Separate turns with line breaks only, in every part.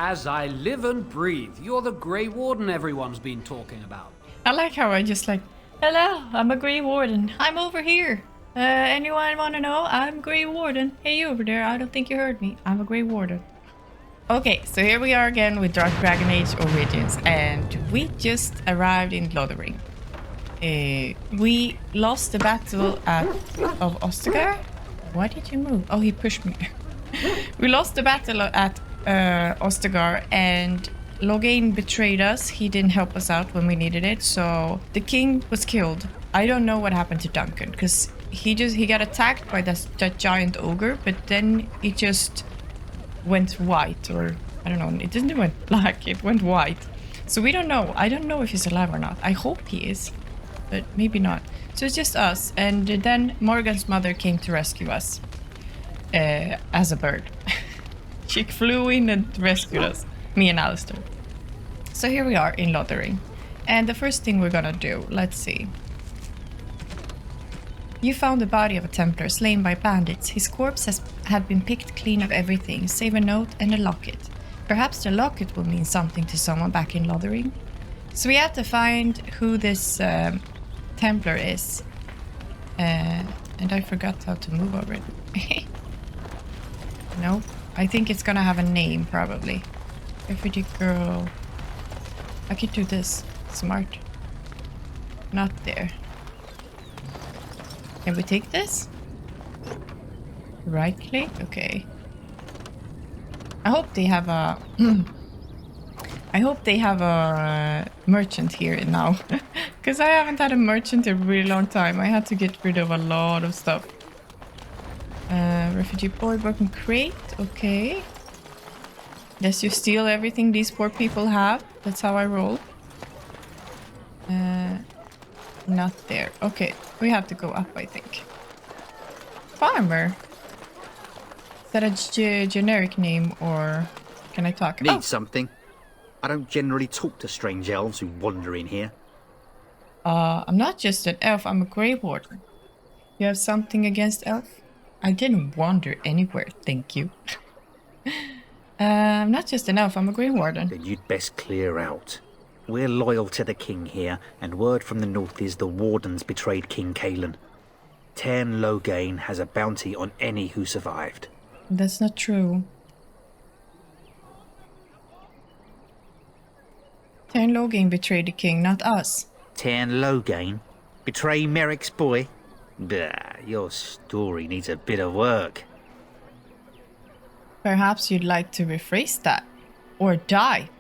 As I live and breathe, you're the Grey Warden everyone's been talking about.
I like how I just like, hello, I'm a Grey Warden. I'm over here. Anyone want to know? I'm Grey Warden. Hey, you over there. I don't think you heard me. I'm a Grey Warden. Okay, so here we are again with Dark Dragon Age Origins, and we just arrived in Lothering. We lost the battle of Ostagar. Why did you move? Oh, he pushed me. We lost the battle at Ostagar, and Loghain betrayed us. He didn't help us out when we needed it, so the king was killed. I don't know what happened to Duncan, because he got attacked by that giant ogre, but then it just went white, or I don't know, it didn't went black, it went white. So we don't know. I don't know if he's alive or not. I hope he is, but maybe not. So it's just us, and then Morgan's mother came to rescue us as a bird. She flew in and rescued us, me and Alistair. So here we are in Lothering, and the first thing we're gonna do, let's see. You found the body of a Templar slain by bandits. His corpse had been picked clean of everything, save a note and a locket. Perhaps the locket will mean something to someone back in Lothering. So we have to find who this Templar is. And I forgot how to move over it. Nope. I think it's gonna have a name, probably. Refugee girl. I could do this. Smart. Not there. Can we take this? Right click? Okay. I hope they have a... I hope they have a merchant here now. Because I haven't had a merchant in a really long time. I had to get rid of a lot of stuff. Refugee boy, broken crate. Okay. Yes, you steal everything these poor people have. That's how I roll. Not there. Okay, we have to go up, I think. Farmer. Is that a generic name, or can I talk?
Need something? I don't generally talk to strange elves who wander in here.
I'm not just an elf, I'm a Grey Warden. You have something against elf? I didn't wander anywhere, thank you. I'm not just an elf, I'm a Grey Warden.
Then you'd best clear out. We're loyal to the king here, and word from the north is the wardens betrayed King Kalen. Loghain has a bounty on any who survived.
That's not true. Loghain betrayed the king, not us.
Loghain? Betray Merrick's boy? Bah, your story needs a bit of work.
Perhaps you'd like to rephrase that. Or die.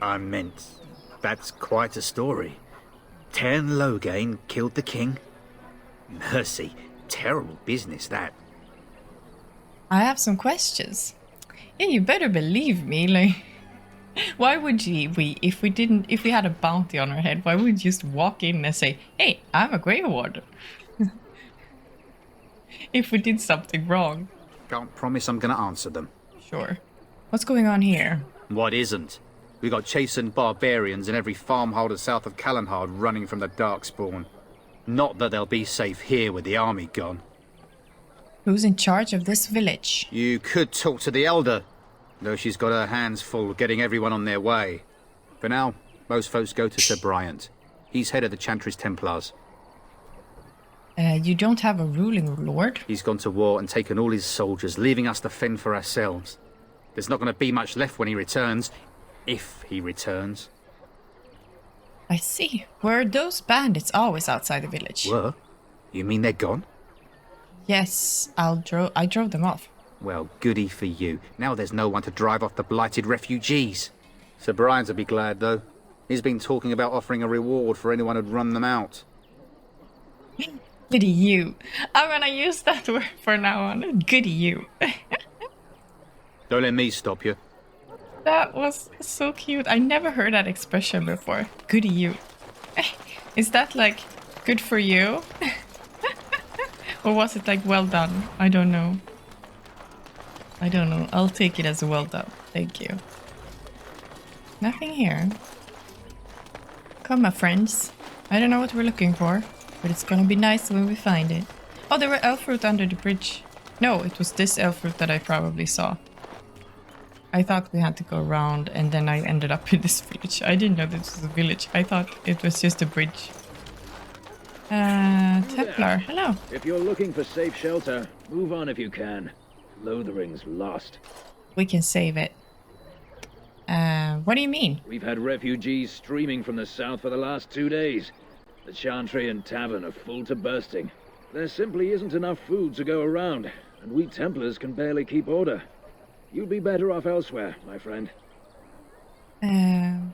I meant, that's quite a story. Loghain killed the king? Mercy, terrible business that.
I have some questions. Yeah, you better believe me, like... Why would if we had a bounty on our head, why would we just walk in and say, hey, I'm a Grey Warden? If we did something wrong.
Can't promise I'm gonna answer them.
Sure. What's going on here?
What isn't? We got chastened barbarians in every farmholder south of Callanhard running from the Darkspawn. Not that they'll be safe here with the army gone.
Who's in charge of this village?
You could talk to the Elder, though she's got her hands full getting everyone on their way. For now, most folks go to Sir Bryant. He's head of the Chantry's Templars.
You don't have a ruling lord?
He's gone to war and taken all his soldiers, leaving us to fend for ourselves. There's not going to be much left when he returns. If he returns.
I see. Were those bandits always outside the village?
Were? You mean they're gone?
Yes, I drove them off.
Well, goody for you. Now there's no one to drive off the blighted refugees. Sir Brian'll be glad, though. He's been talking about offering a reward for anyone who'd run them out.
Goody you. I'm gonna use that word from now on. Goody you.
Don't let me stop you.
That was so cute. I never heard that expression before. Goody you. Is that like good for you? Or was it like well done? I don't know. I don't know. I'll take it as well done. Thank you. Nothing here. Come, my friends. I don't know what we're looking for, but it's gonna be nice when we find it. Oh, there were elf fruit under the bridge. No, it was this elf fruit that I probably saw. I thought we had to go around, and then I ended up in this village. I didn't know this was a village. I thought it was just a bridge. Templar, hello.
If you're looking for safe shelter, move on if you can. Lothering's lost.
We can save it. What do you mean?
We've had refugees streaming from the south for the last 2 days. The Chantry and Tavern are full to bursting. There simply isn't enough food to go around, and we Templars can barely keep order. You'd be better off elsewhere, my friend.
Can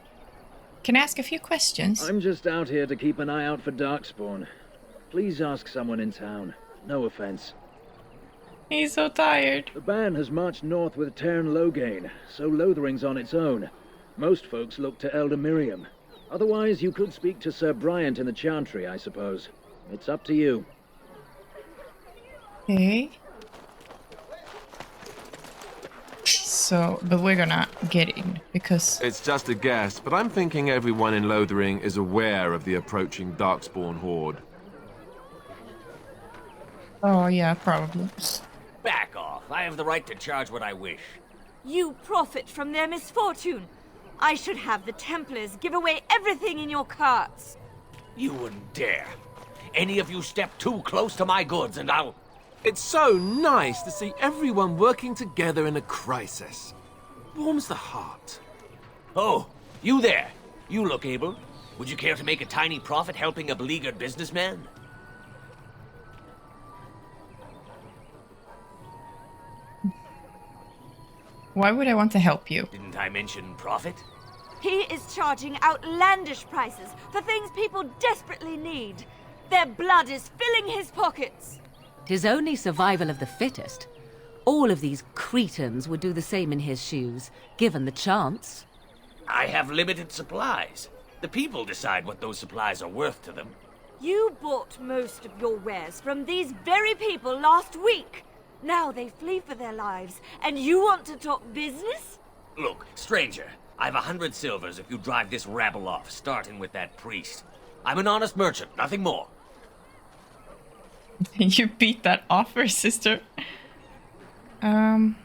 I ask a few questions?
I'm just out here to keep an eye out for Darkspawn. Please ask someone in town. No offense.
He's so tired.
The band has marched north with Terran Loghain, so Lothering's on its own. Most folks look to Elder Miriam. Otherwise, you could speak to Sir Bryant in the Chantry, I suppose. It's up to you.
Okay. So, but we're gonna get in, because...
It's just a guess, but I'm thinking everyone in Lothering is aware of the approaching Darkspawn horde.
Oh, yeah, probably.
Back off. I have the right to charge what I wish.
You profit from their misfortune. I should have the Templars give away everything in your carts.
You wouldn't dare. Any of you step too close to my goods and I'll...
It's so nice to see everyone working together in a crisis. Warms the heart.
Oh, you there. You look able. Would you care to make a tiny profit helping a beleaguered businessman?
Why would I want to help you?
Didn't I mention profit?
He is charging outlandish prices for things people desperately need. Their blood is filling his pockets.
'Tis only survival of the fittest. All of these cretins would do the same in his shoes, given the chance.
I have limited supplies. The people decide what those supplies are worth to them.
You bought most of your wares from these very people last week. Now they flee for their lives, and you want to talk business?
Look, stranger, I've 100 silvers if you drive this rabble off, starting with that priest. I'm an honest merchant, nothing more.
You beat that offer, sister. I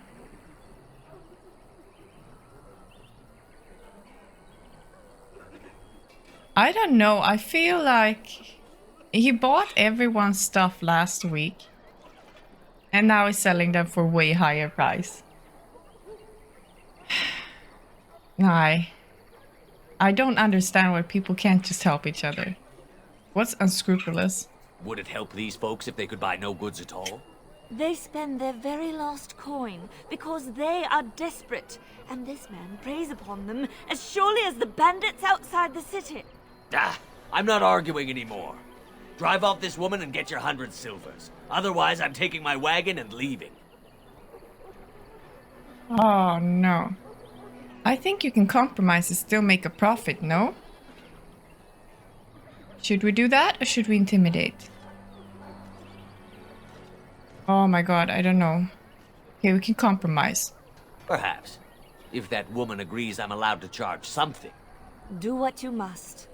don't know. I feel like he bought everyone's stuff last week, and now he's selling them for way higher price. I don't understand why people can't just help each other. What's unscrupulous?
Would it help these folks if they could buy no goods at all?
They spend their very last coin because they are desperate, and this man preys upon them as surely as the bandits outside the city.
Ah, I'm not arguing anymore. Drive off this woman and get your 100 silvers. Otherwise, I'm taking my wagon and leaving.
Oh, no. I think you can compromise and still make a profit, no? Should we do that, or should we intimidate? Oh my god, I don't know. Okay, we can compromise.
Perhaps. If that woman agrees I'm allowed to charge something.
Do what you must,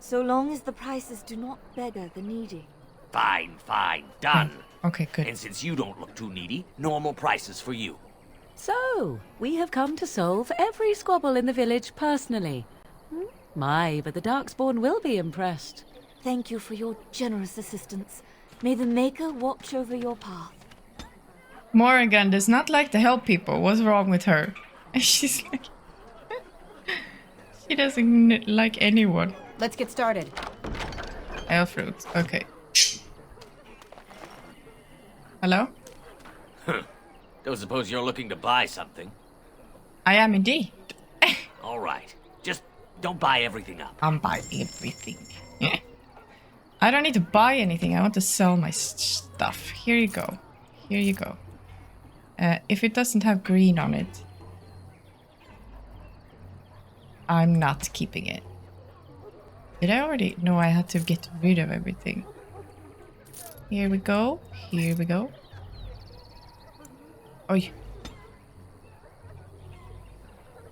so long as the prices do not beggar the needy.
Fine, done.
Okay, good.
And since you don't look too needy, normal prices for you.
So, we have come to solve every squabble in the village personally. My, but the Darkspawn will be impressed.
Thank you for your generous assistance. May the Maker watch over your path.
Morrigan does not like to help people. What's wrong with her? She's like... she doesn't like anyone.
Let's get started.
Elf fruits. Okay. Hello?
Don't suppose you're looking to buy something.
I am indeed.
All right. Just don't buy everything up.
I'm buying everything. Yeah. I don't need to buy anything. I want to sell my stuff. Here you go. Here you go. If it doesn't have green on it, I'm not keeping it. Did I already? No, I had to get rid of everything. Here we go. Here we go. Oh.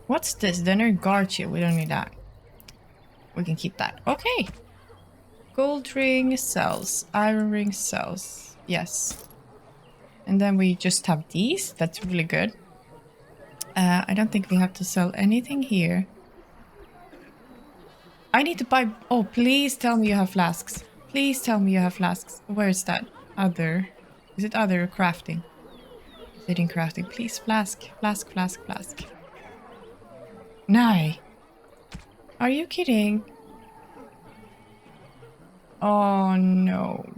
What's this? Dinner guard shield. We don't need that. We can keep that. Okay. Gold ring sells. Iron ring sells. Yes. And then we just have these. That's really good. I don't think we have to sell anything here. I need to buy... Oh, please tell me you have flasks. Please tell me you have flasks. Where is that? Other. Is it other crafting? Is it in crafting? Please, flask. Flask, flask, flask. No. Are you kidding? Oh, no.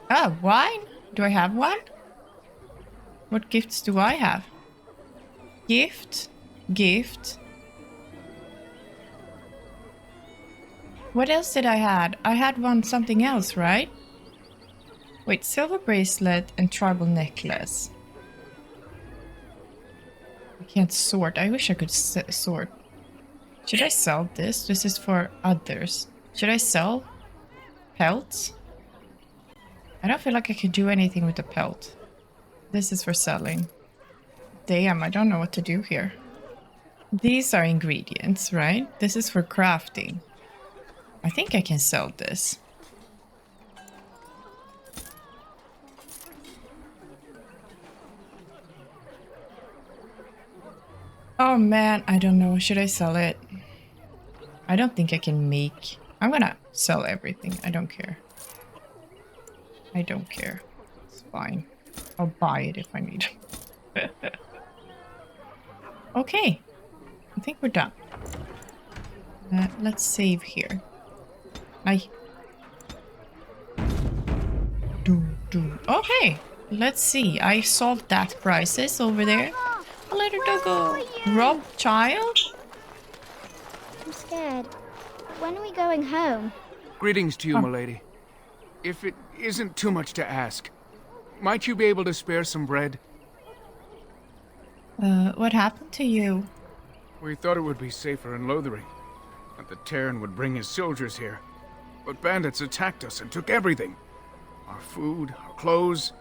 Ah, wine? Do I have one? What gifts do I have? Gift. Gift. What else did I had? I had one something else, right? Wait, silver bracelet and tribal necklace. I can't sort. I wish I could sort. Should I sell this? This is for others. Should I sell pelts? I don't feel like I could do anything with the pelt. This is for selling. Damn, I don't know what to do here. These are ingredients, right? This is for crafting. I think I can sell this. Oh man, I don't know. Should I sell it? I don't think I can make... I'm gonna sell everything. I don't care. I don't care. It's fine. I'll buy it if I need. Okay. I think we're done. Let's save here. Okay. Let's see. I solved that crisis over there. A little doggo. Rob child?
I'm scared. When are we going home?
Greetings to you, milady. If it isn't too much to ask, might you be able to spare some bread?
What happened to you?
We thought it would be safer in Lothering, that the Terran would bring his soldiers here. But bandits attacked us and took everything. Our food, our clothes,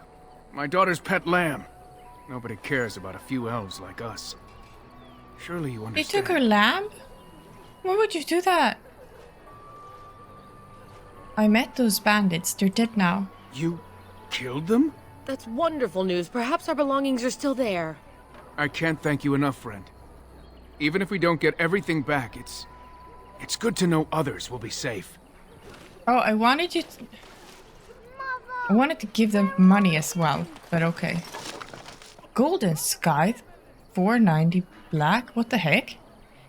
my daughter's pet lamb. Nobody cares about a few elves like us. Surely you understand.
They took her lamb? Why would you do that? I met those bandits. They're dead now.
You killed them?
That's wonderful news. Perhaps our belongings are still there.
I can't thank you enough, friend. Even if we don't get everything back, it's good to know others will be safe.
Oh, I wanted you to... I wanted to give them money as well, but okay. Golden Scythe, 490 black, what the heck?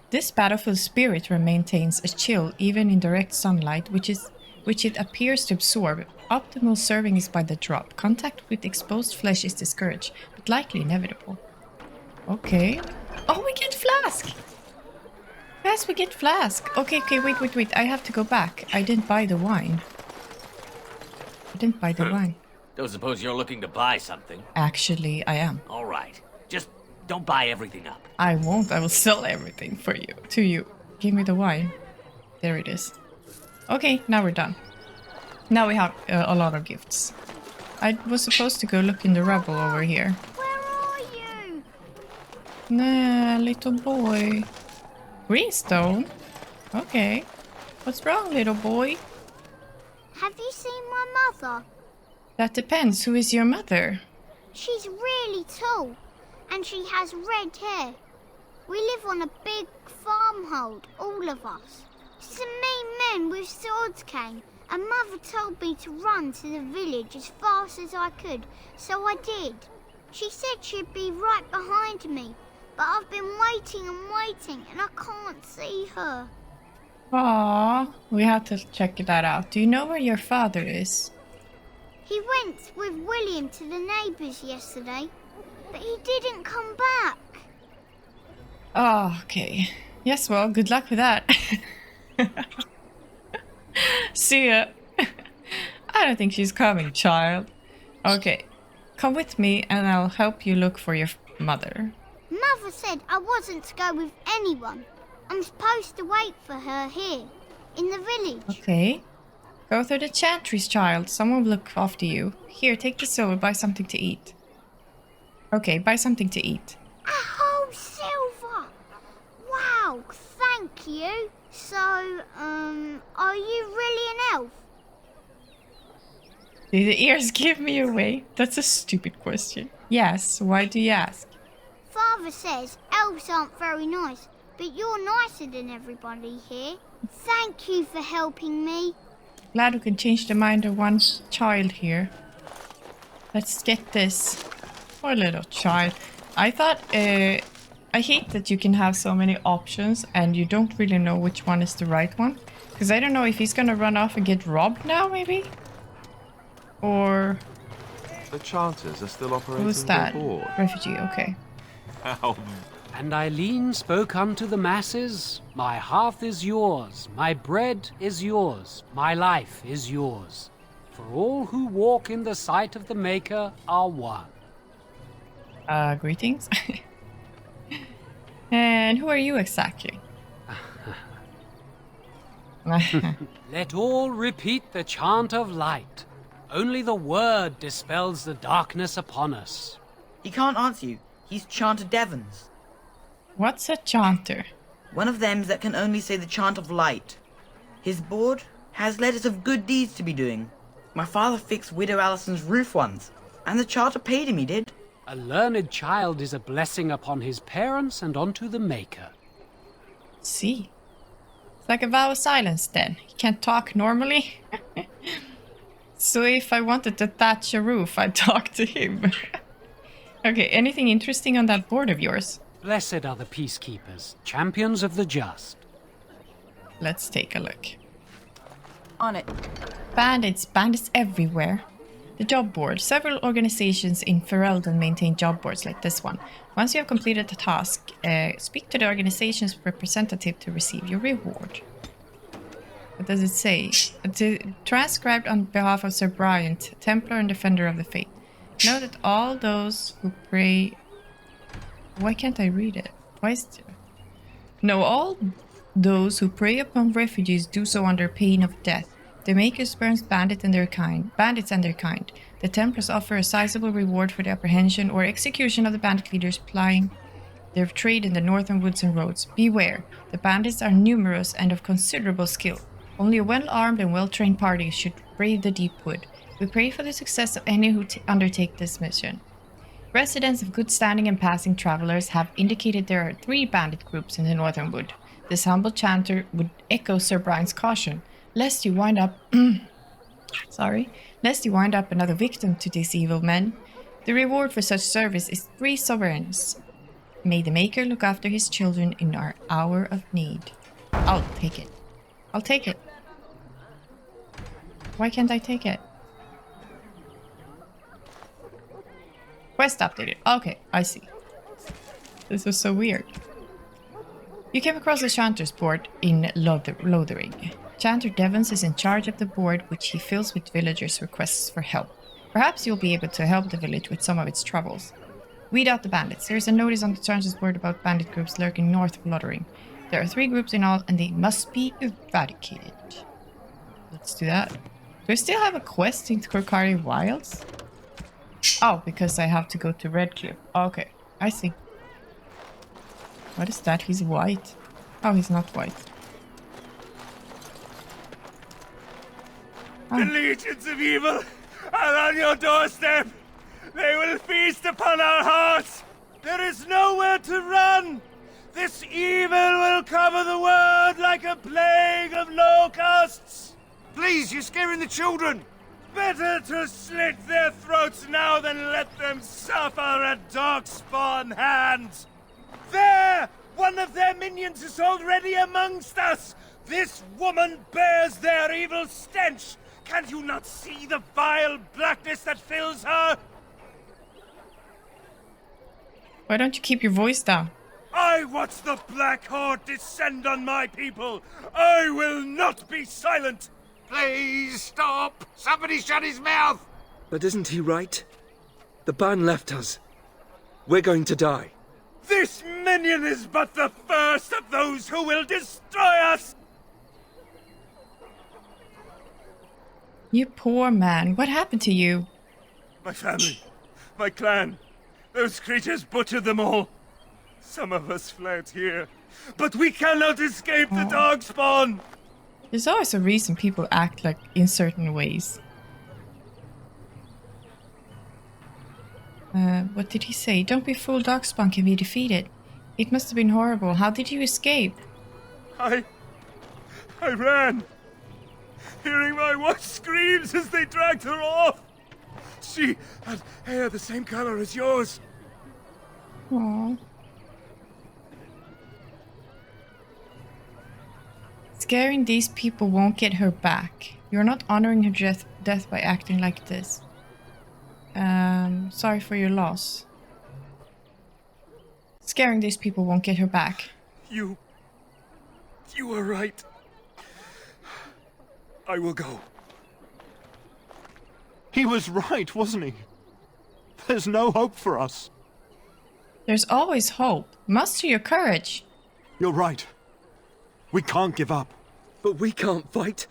This battlefield spirit maintains a chill even in direct sunlight, which it appears to absorb. Optimal serving is by the drop. Contact with exposed flesh is discouraged, but likely inevitable. Okay. Oh, we get flask! Yes, we get flask. Okay, wait. I have to go back. I didn't buy the wine.
Don't suppose you're looking to buy something?
Actually, I am.
All right. Just don't buy everything up.
I won't. I will sell everything for you. To you. Give me the wine. There it is. Okay, now we're done. Now we have a lot of gifts. I was supposed to go look in the rubble over here.
Where are you?
Nah, little boy. Greenstone? Okay. What's wrong, little boy?
Have you seen my mother?
That depends. Who is your mother?
She's really tall, and she has red hair. We live on a big farmhold, all of us. Some mean men with swords came, and Mother told me to run to the village as fast as I could, so I did. She said she'd be right behind me, but I've been waiting and I can't see her.
Aww, we have to check that out. Do you know where your father is?
He went with William to the neighbours yesterday, but he didn't come back.
Oh, okay. Yes, well, good luck with that. See ya. I don't think she's coming, child. Okay, come with me and I'll help you look for your mother.
Mother said I wasn't to go with anyone. I'm supposed to wait for her here, in the village.
Okay. Go through the chantries, child. Someone will look after you. Here, take the silver, buy something to eat. Okay, buy something to eat.
A whole silver! Wow, thank you. So, are you really an elf?
Do the ears give me away? That's a stupid question. Yes, why do you ask?
Father says elves aren't very nice, but you're nicer than everybody here. Thank you for helping me.
Glad we can change the mind of one child here. Let's get this. Poor little child. I thought, I hate that you can have so many options and you don't really know which one is the right one. Because I don't know if he's gonna run off and get robbed now, maybe? Or...
The charters are still operating.
Who's that?
Board.
Refugee, okay.
How?
And Eileen spoke unto the masses, my hearth is yours, my bread is yours, my life is yours. For all who walk in the sight of the Maker are one.
Greetings. And who are you exactly?
Let all repeat the chant of light. Only the word dispels the darkness upon us.
He can't answer you. He's Chanter Devons.
What's a chanter?
One of them that can only say the chant of light. His board has letters of good deeds to be doing. My father fixed Widow Allison's roof once, and the charter paid him, he did.
A learned child is a blessing upon his parents and onto the Maker.
See. It's like a vow of silence then. He can't talk normally. So if I wanted to thatch a roof, I'd talk to him. Okay, anything interesting on that board of yours?
Blessed are the peacekeepers, champions of the just.
Let's take a look.
On it.
Bandits everywhere. The job board. Several organizations in Ferelden maintain job boards like this one. Once you have completed the task, speak to the organization's representative to receive your reward. What does it say? Transcribed on behalf of Sir Bryant, Templar and Defender of the Faith. Know that all those who pray... Why can't I read it? Why is there... No, all those who prey upon refugees do so under pain of death. The Maker spurns bandits and their kind. The Templars offer a sizable reward for the apprehension or execution of the bandit leaders plying their trade in the northern woods and roads. Beware, the bandits are numerous and of considerable skill. Only a well-armed and well-trained party should brave the deep wood. We pray for the success of any who undertake this mission. Residents of good standing and passing travelers have indicated there are 3 bandit groups in the northern wood. This humble chanter would echo Sir Brian's caution, lest you wind up another victim to these evil men. The reward for such service is 3 sovereigns. May the Maker look after his children in our hour of need. I'll take it. I'll take it. Why can't I take it? Quest updated. Okay, I see. This was so weird. You came across the Chanter's board in Lothering. Chanter Devons is in charge of the board, which he fills with villagers' requests for help. Perhaps you'll be able to help the village with some of its troubles. Weed out the bandits. There's a notice on the Chanter's board about bandit groups lurking north of Lothering. There are 3 groups in all, and they must be eradicated. Let's do that. Do I still have a quest in Korkari Wilds? Oh, because I have to go to Redcliffe. Okay, I see. What is that? He's white. Oh, he's not white.
The legions of evil are on your doorstep. They will feast upon our hearts. There is nowhere to run. This evil will cover the world like a plague of locusts.
Please, you're scaring the children.
Better to slit their throats now than let them suffer at Darkspawn hands. There! One of their minions is already amongst us. This woman bears their evil stench. Can you not see the vile blackness that fills her?
Why don't you keep your voice down?
I watch the Black Horde descend on my people. I will not be silent.
Please stop! Somebody shut his mouth!
But isn't he right? The ban left us. We're going to die.
This minion is but the first of those who will destroy us!
You poor man. What happened to you?
My family, my clan. Those creatures butchered them all. Some of us fled here, but we cannot escape the Darkspawn!
There's always a reason people act like in certain ways. What did he say? Don't be fooled, Darkspawn can be defeated. It must have been horrible. How did you escape?
I ran, hearing my wife's screams as they dragged her off. She had hair the same color as yours.
Aww. Scaring these people won't get her back. You're not honoring her death by acting like this. Sorry for your loss. Scaring these people won't get her back.
You were right. I will go.
He was right, wasn't he? There's no hope for us.
There's always hope. Muster your courage.
You're right. We can't give up.
But we can't fight.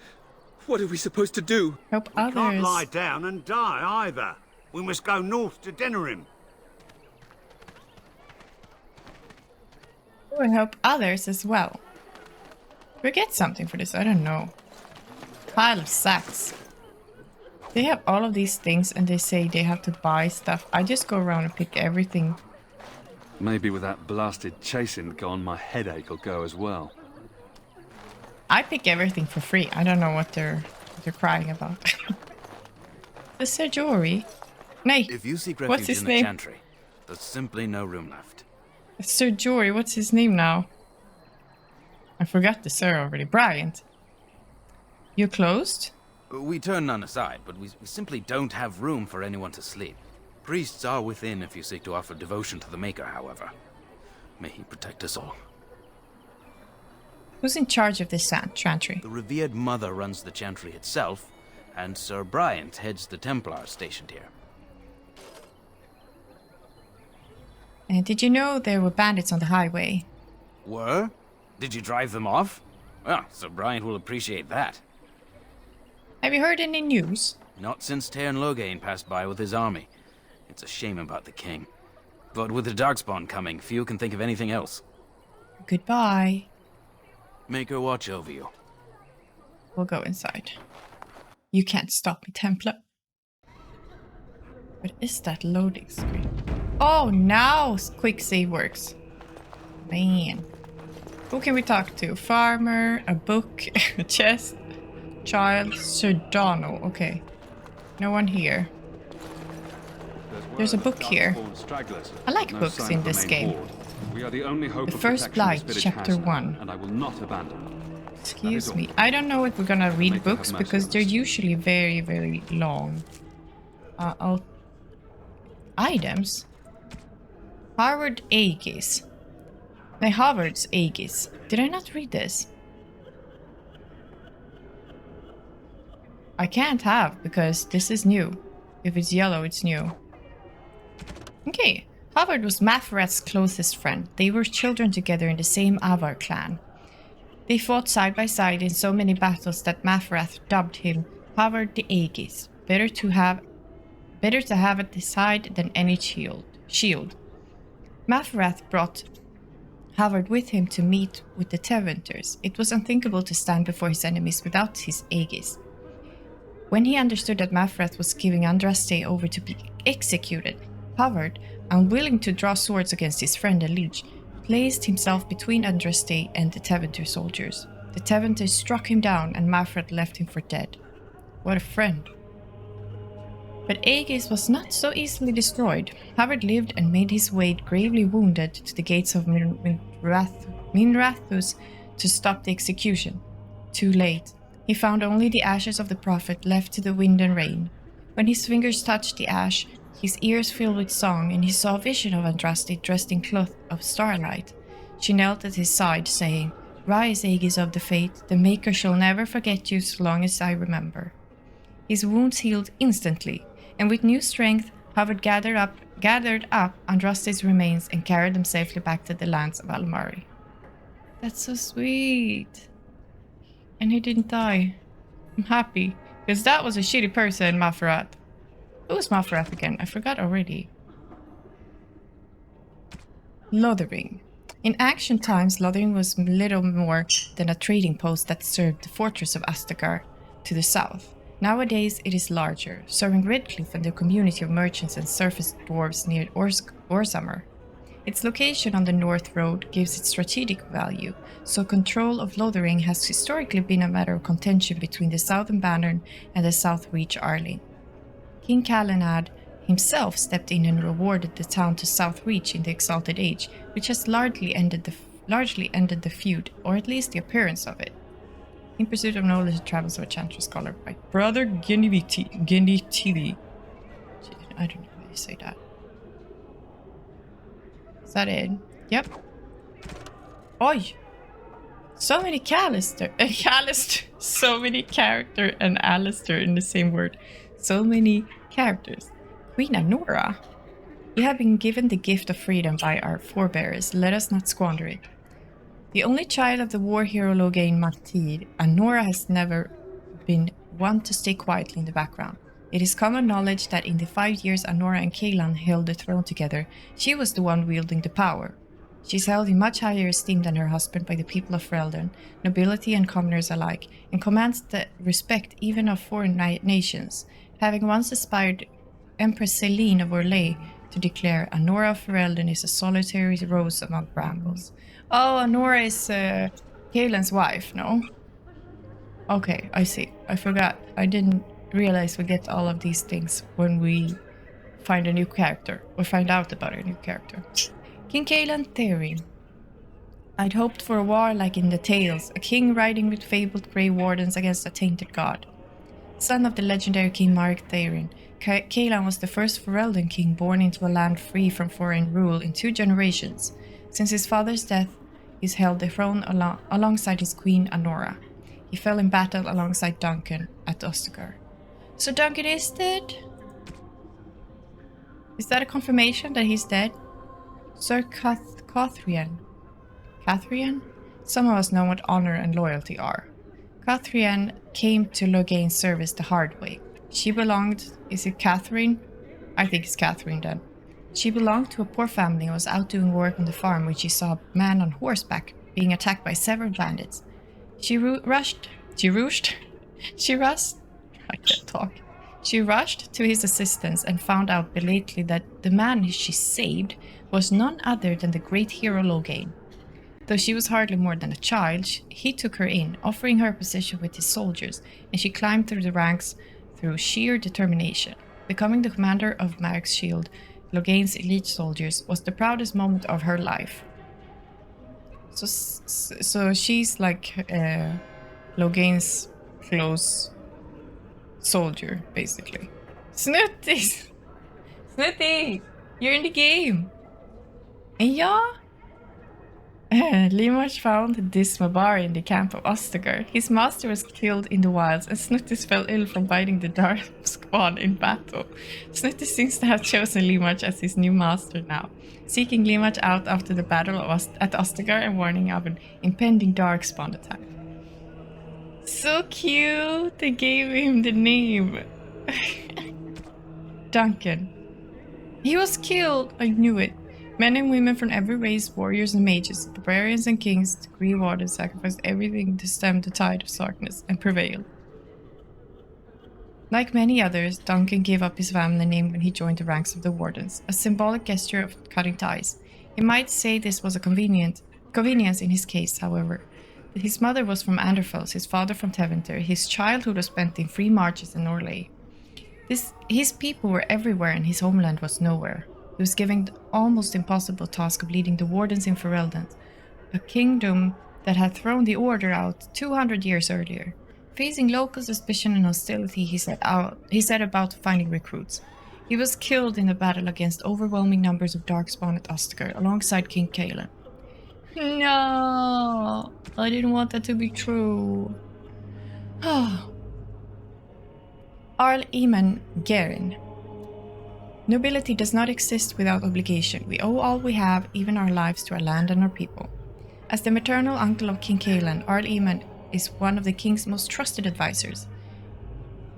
What are we supposed to do?
Help
We
others.
can't lie down and die either. We must go north to Denerim.
Or help others as well. We get something for this, I don't know. Pile of sacks. They have all of these things and they say they have to buy stuff. I just go around and pick everything.
Maybe with that blasted chasing gone, my headache will go as well.
I pick everything for free. I don't know what they're crying about. The Serjori. Nay,
If you seek
what's
refuge
his
in the
name?
Chantry, there's simply no room left.
Serjori, what's his name now? I forgot the Sir already. Bryant. You closed?
We turn none aside, but we simply don't have room for anyone to sleep. Priests are within if you seek to offer devotion to the Maker, however. May he protect us all.
Who's in charge of this chantry?
The revered mother runs the Chantry itself, and Sir Bryant heads the Templars stationed here.
Did you know there were bandits on the highway?
Were? Did you drive them off? Well, Sir Bryant will appreciate that.
Have you heard any news?
Not since Loghain passed by with his army. It's a shame about the king. But with the Darkspawn coming, few can think of anything else.
Goodbye.
Make her watch over you.
We'll go inside. You can't stop me, Templar. What is that loading screen? Oh, now quick save works. Man. Who can we talk to? Farmer, a book, a chest, child, Serdano. Okay. No one here. There's a book here. I like books in this game.
We are the only hope
The
of
First
protection this
Blight,
village
Chapter
has,
1.
and I will not abandon.
Excuse me. I don't know if we're gonna read books because they're usually very, very long. Items? Harvard Aegis. My Harvard's Aegis. Did I not read this? I can't have because this is new. If it's yellow, it's new. Okay. Harvard was Mathrat's closest friend. They were children together in the same Avar clan. They fought side by side in so many battles that Mathrat dubbed him Harvard the Aegis. Better to have at his side than any shield. Mathrat brought Harvard with him to meet with the Teventers. It was unthinkable to stand before his enemies without his Aegis. When he understood that Mathrat was giving Andraste over to be executed, Harvard, unwilling to draw swords against his friend and liege, placed himself between Andraste and the Teventer soldiers. The Teventers struck him down and Mathrat left him for dead. What a friend. But Aegis was not so easily destroyed. Harvard lived and made his way gravely wounded to the gates of Minrathus to stop the execution. Too late. He found only the ashes of the prophet left to the wind and rain. When his fingers touched the ash, his ears filled with song, and he saw a vision of Andraste dressed in cloth of starlight. She knelt at his side, saying, "Rise, Aegis of the Faith, the Maker shall never forget you so long as I remember." His wounds healed instantly, and with new strength, Harvard gathered up Andraste's remains and carried them safely back to the lands of Almari. That's so sweet. And he didn't die. I'm happy, because that was a shitty person, Mathrat. Who was Mathrat again? I forgot already. Lothering. In ancient times, Lothering was little more than a trading post that served the fortress of Astagar to the south. Nowadays it is larger, serving Redcliffe and the community of merchants and surface dwarves near Orzammar. Its location on the North Road gives it strategic value, so control of Lothering has historically been a matter of contention between the Southern Banner and the South Reach Arling. King Calenad himself stepped in and rewarded the town to South Reach in the Exalted Age, which has largely ended the feud, or at least the appearance of it. In pursuit of knowledge, the travels of a Chantry scholar by Brother Geniviti. I don't know how you say that. Is that it? Yep. Oi! So many so many character and Alistair in the same word. So many characters. Queen Anora. We have been given the gift of freedom by our forebears. Let us not squander it. The only child of the war hero Loghain Mactir, Anora has never been one to stay quietly in the background. It is common knowledge that in the 5 years Anora and Kaelan held the throne together, she was the one wielding the power. She is held in much higher esteem than her husband by the people of Ferelden, nobility and commoners alike, and commands the respect even of foreign nations, having once aspired Empress Celine of Orlais to declare Anora of Ferelden is a solitary rose among brambles. Oh, Anora is Kaelan's wife, no? Okay, I see. I forgot. I didn't realize we get all of these things when we find a new character, or find out about a new character. King Kaelan Therin. I'd hoped for a war like in the tales, a king riding with fabled Grey Wardens against a tainted god. Son of the legendary King Marek Therin, Kaelan was the first Ferelden king born into a land free from foreign rule in 2 generations. Since his father's death, he's held the throne alongside his queen Anora. He fell in battle alongside Duncan at Ostagar. So Duncan is dead? Is that a confirmation that he's dead? Sir Cathrian. Cathrian? Some of us know what honor and loyalty are. Cathrian came to Loghain's service the hard way. She belonged... Is it Catherine? I think it's Catherine then. She belonged to a poor family and was out doing work on the farm when she saw a man on horseback being attacked by several bandits. She rushed to his assistance and found out belatedly that the man she saved was none other than the great hero Loghain. Though she was hardly more than a child, he took her in, offering her a position with his soldiers, and she climbed through the ranks through sheer determination. Becoming the commander of Marek's shield, Loghain's elite soldiers, was the proudest moment of her life. So she's like Loghain's close soldier, basically. Snooty! Snooty! You're in the game! Yeah? Limach found Dismabar in the camp of Ostagar. His master was killed in the wilds, and Snootis fell ill from biting the dark squad in battle. Snootis seems to have chosen Limach as his new master now, seeking Limach out after the battle at Ostagar and warning of an impending darkspawn attack. So cute! They gave him the name. Duncan. He was killed! I knew it. Men and women from every race, warriors and mages, barbarians and kings, the Grey Warden sacrificed everything to stem the tide of darkness and prevail. Like many others, Duncan gave up his family name when he joined the ranks of the Wardens, a symbolic gesture of cutting ties. You might say this was a convenience in his case, however. His mother was from Anderfels, his father from Tevinter. His childhood was spent in free marches in Orlais. His people were everywhere and his homeland was nowhere. He was given the almost impossible task of leading the Wardens in Ferelden, a kingdom that had thrown the Order out 200 years earlier. Facing local suspicion and hostility, he set about finding recruits. He was killed in a battle against overwhelming numbers of Darkspawn at Ostagar, alongside King Kaelan. No, I didn't want that to be true. Arl Eamon Gerin. Nobility does not exist without obligation. We owe all we have, even our lives, to our land and our people. As the maternal uncle of King Kaelan, Arl Eamon is one of the king's most trusted advisors.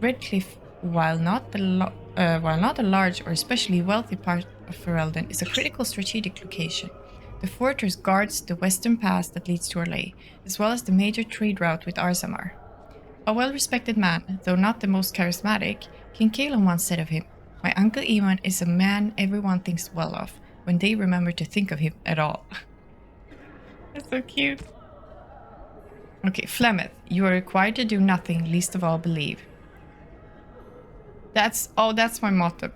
Redcliffe, while not a large or especially wealthy part of Ferelden, is a critical strategic location. The fortress guards the western pass that leads to Orlais, as well as the major trade route with Orzammar. A well-respected man, though not the most charismatic, King Calon once said of him, "My Uncle Ewan is a man everyone thinks well of, when they remember to think of him at all." That's so cute. Okay, Flemeth, you are required to do nothing, least of all believe. That's my motto.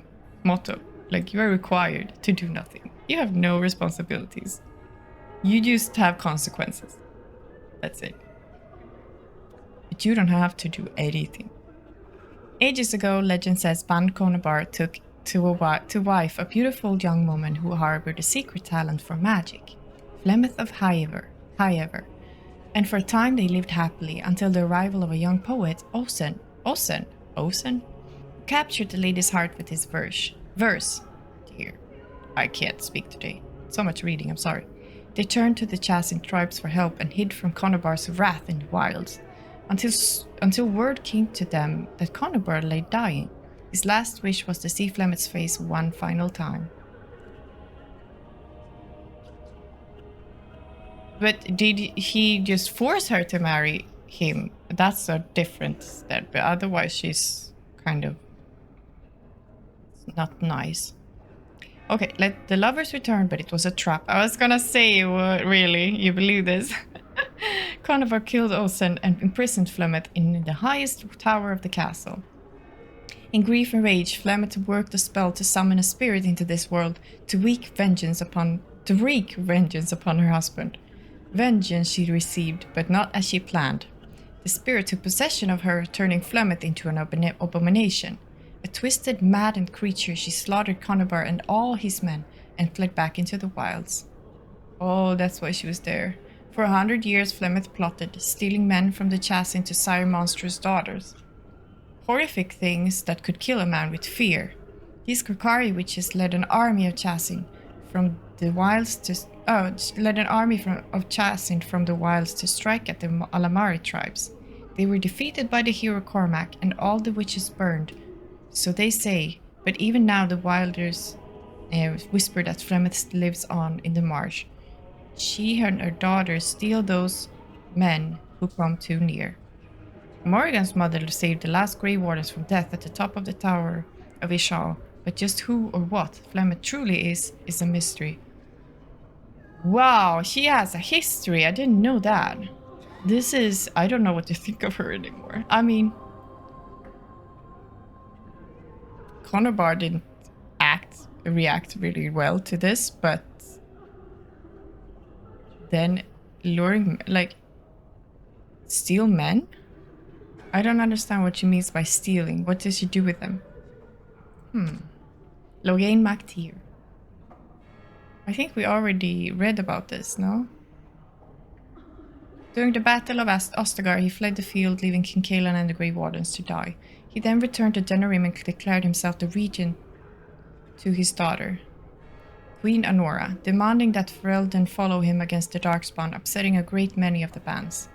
Like, you are required to do nothing. You have no responsibilities. You just have consequences. That's it. But you don't have to do anything. Ages ago, legend says Ban Conabar took to wife a beautiful young woman who harbored a secret talent for magic, Flemeth of Hyever. And for a time they lived happily until the arrival of a young poet, Osen, captured the lady's heart with his verse. Dear, I can't speak today. So much reading, I'm sorry. They turned to the Chassin tribes for help and hid from Conabar's wrath in the wilds, until word came to them that Conabar lay dying. His last wish was to see Flemeth's face one final time. But did he just force her to marry him? That's a different step, but otherwise she's kind of not nice. Okay, let the lovers return, but it was a trap. I was gonna say, really, you believe this? Conabar killed Osen and imprisoned Flemeth in the highest tower of the castle. In grief and rage, Flemeth worked a spell to summon a spirit into this world to wreak vengeance upon her husband. Vengeance she received, but not as she planned. The spirit took possession of her, turning Flemeth into an abomination. A twisted, maddened creature, she slaughtered Conabar and all his men and fled back into the wilds. Oh, that's why she was there. For 100 years, Flemeth plotted, stealing men from the Chassin to sire monstrous daughters. Horrific things that could kill a man with fear. These Krokari witches led an army of Chassin from the wilds to strike at the Alamari tribes. They were defeated by the hero Cormac, and all the witches burned. So they say, but even now the wilders whisper that Flemeth lives on in the marsh. She and her daughters steal those men who come too near. Morrigan's mother saved the last Grey Wardens from death at the top of the Tower of Ishal, but just who or what Flemeth truly is a mystery. Wow, she has a history. I didn't know that. I don't know what to think of her anymore. I mean, Conabar didn't react really well to this, but then luring, like, steal men? I don't understand what she means by stealing. What does she do with them? Loghain MacTier. I think we already read about this, no? During the Battle of Ostagar, he fled the field, leaving King Calon and the Grey Wardens to die. He then returned to Denerim and declared himself the regent to his daughter, Queen Anora, demanding that Ferelden follow him against the Darkspawn, upsetting a great many of the bands.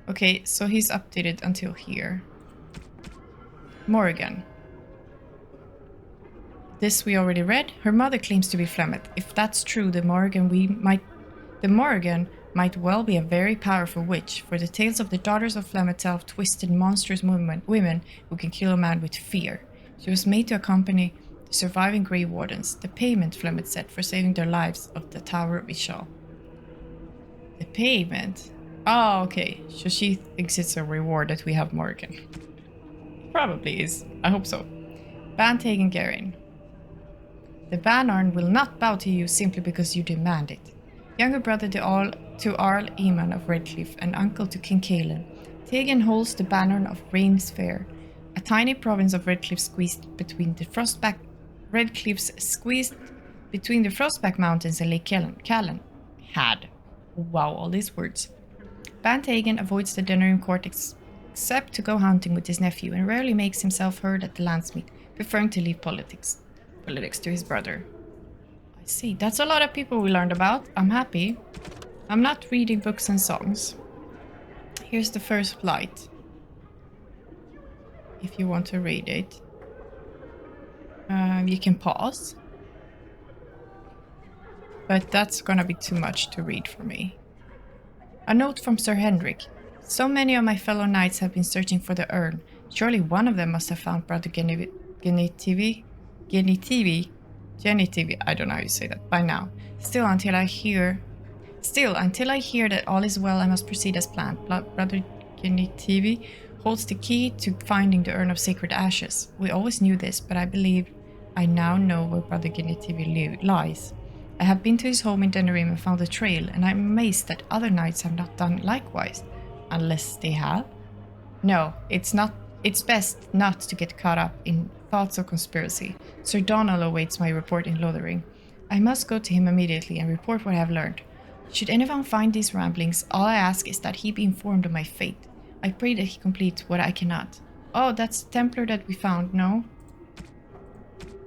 Okay, so he's updated until here. Morrigan. This we already read. Her mother claims to be Flemeth. If that's true, the Morrigan might well be a very powerful witch, for the tales of the daughters of Flemeth tell of twisted, monstrous women who can kill a man with fear. She was made to accompany the surviving Grey Wardens, the payment Flemeth set for saving their lives of the Tower of Ishal. The payment? Oh, okay. So she thinks it's a reward that we have Morrigan. Probably is. I hope so. Bantagan Garin. The Banarn will not bow to you simply because you demand it. Younger brother to Arl Eamon of Redcliffe and uncle to King Calon, Tegan holds the Banarn of Rain's Fair, a tiny province of Redcliffe squeezed between the Frostback Mountains and Lake Callan. Wow, all these words. Bantagan avoids the Denerim court except to go hunting with his nephew and rarely makes himself heard at the landsmeet, preferring to leave politics to his brother. I see. That's a lot of people we learned about. I'm happy. I'm not reading books and songs. Here's the first flight. If you want to read it. You can pause. But that's gonna be too much to read for me. A note from Sir Henrik. So many of my fellow knights have been searching for the urn. Surely one of them must have found Brother Genitivi, I don't know how you say that, by now. Still, until I hear that all is well, I must proceed as planned. Brother Genitivi holds the key to finding the urn of sacred ashes. We always knew this, but I believe I now know where Brother Genitivi lies. I have been to his home in Denerim and found the trail, and I'm amazed that other knights have not done likewise. Unless they have? No, it's best not to get caught up in thoughts of conspiracy. Sir Donald awaits my report in Lothering. I must go to him immediately and report what I have learned. Should anyone find these ramblings, all I ask is that he be informed of my fate. I pray that he complete what I cannot. Oh, that's the Templar that we found, no?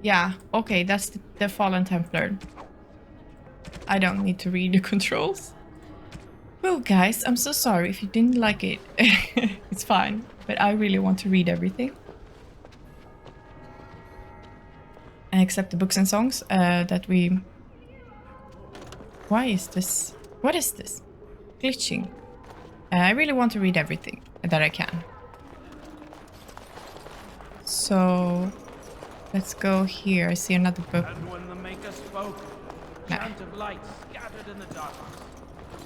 Yeah, okay, that's the fallen Templar. I don't need to read the controls. Well, guys, I'm so sorry if you didn't like it. It's fine, but I really want to read everything. Except the books and songs that we... Why is this? What is this? Glitching. I really want to read everything that I can. So... Let's go here. I see another book.
And when the Maker spoke,
No.
chant of light scattered in the darkness.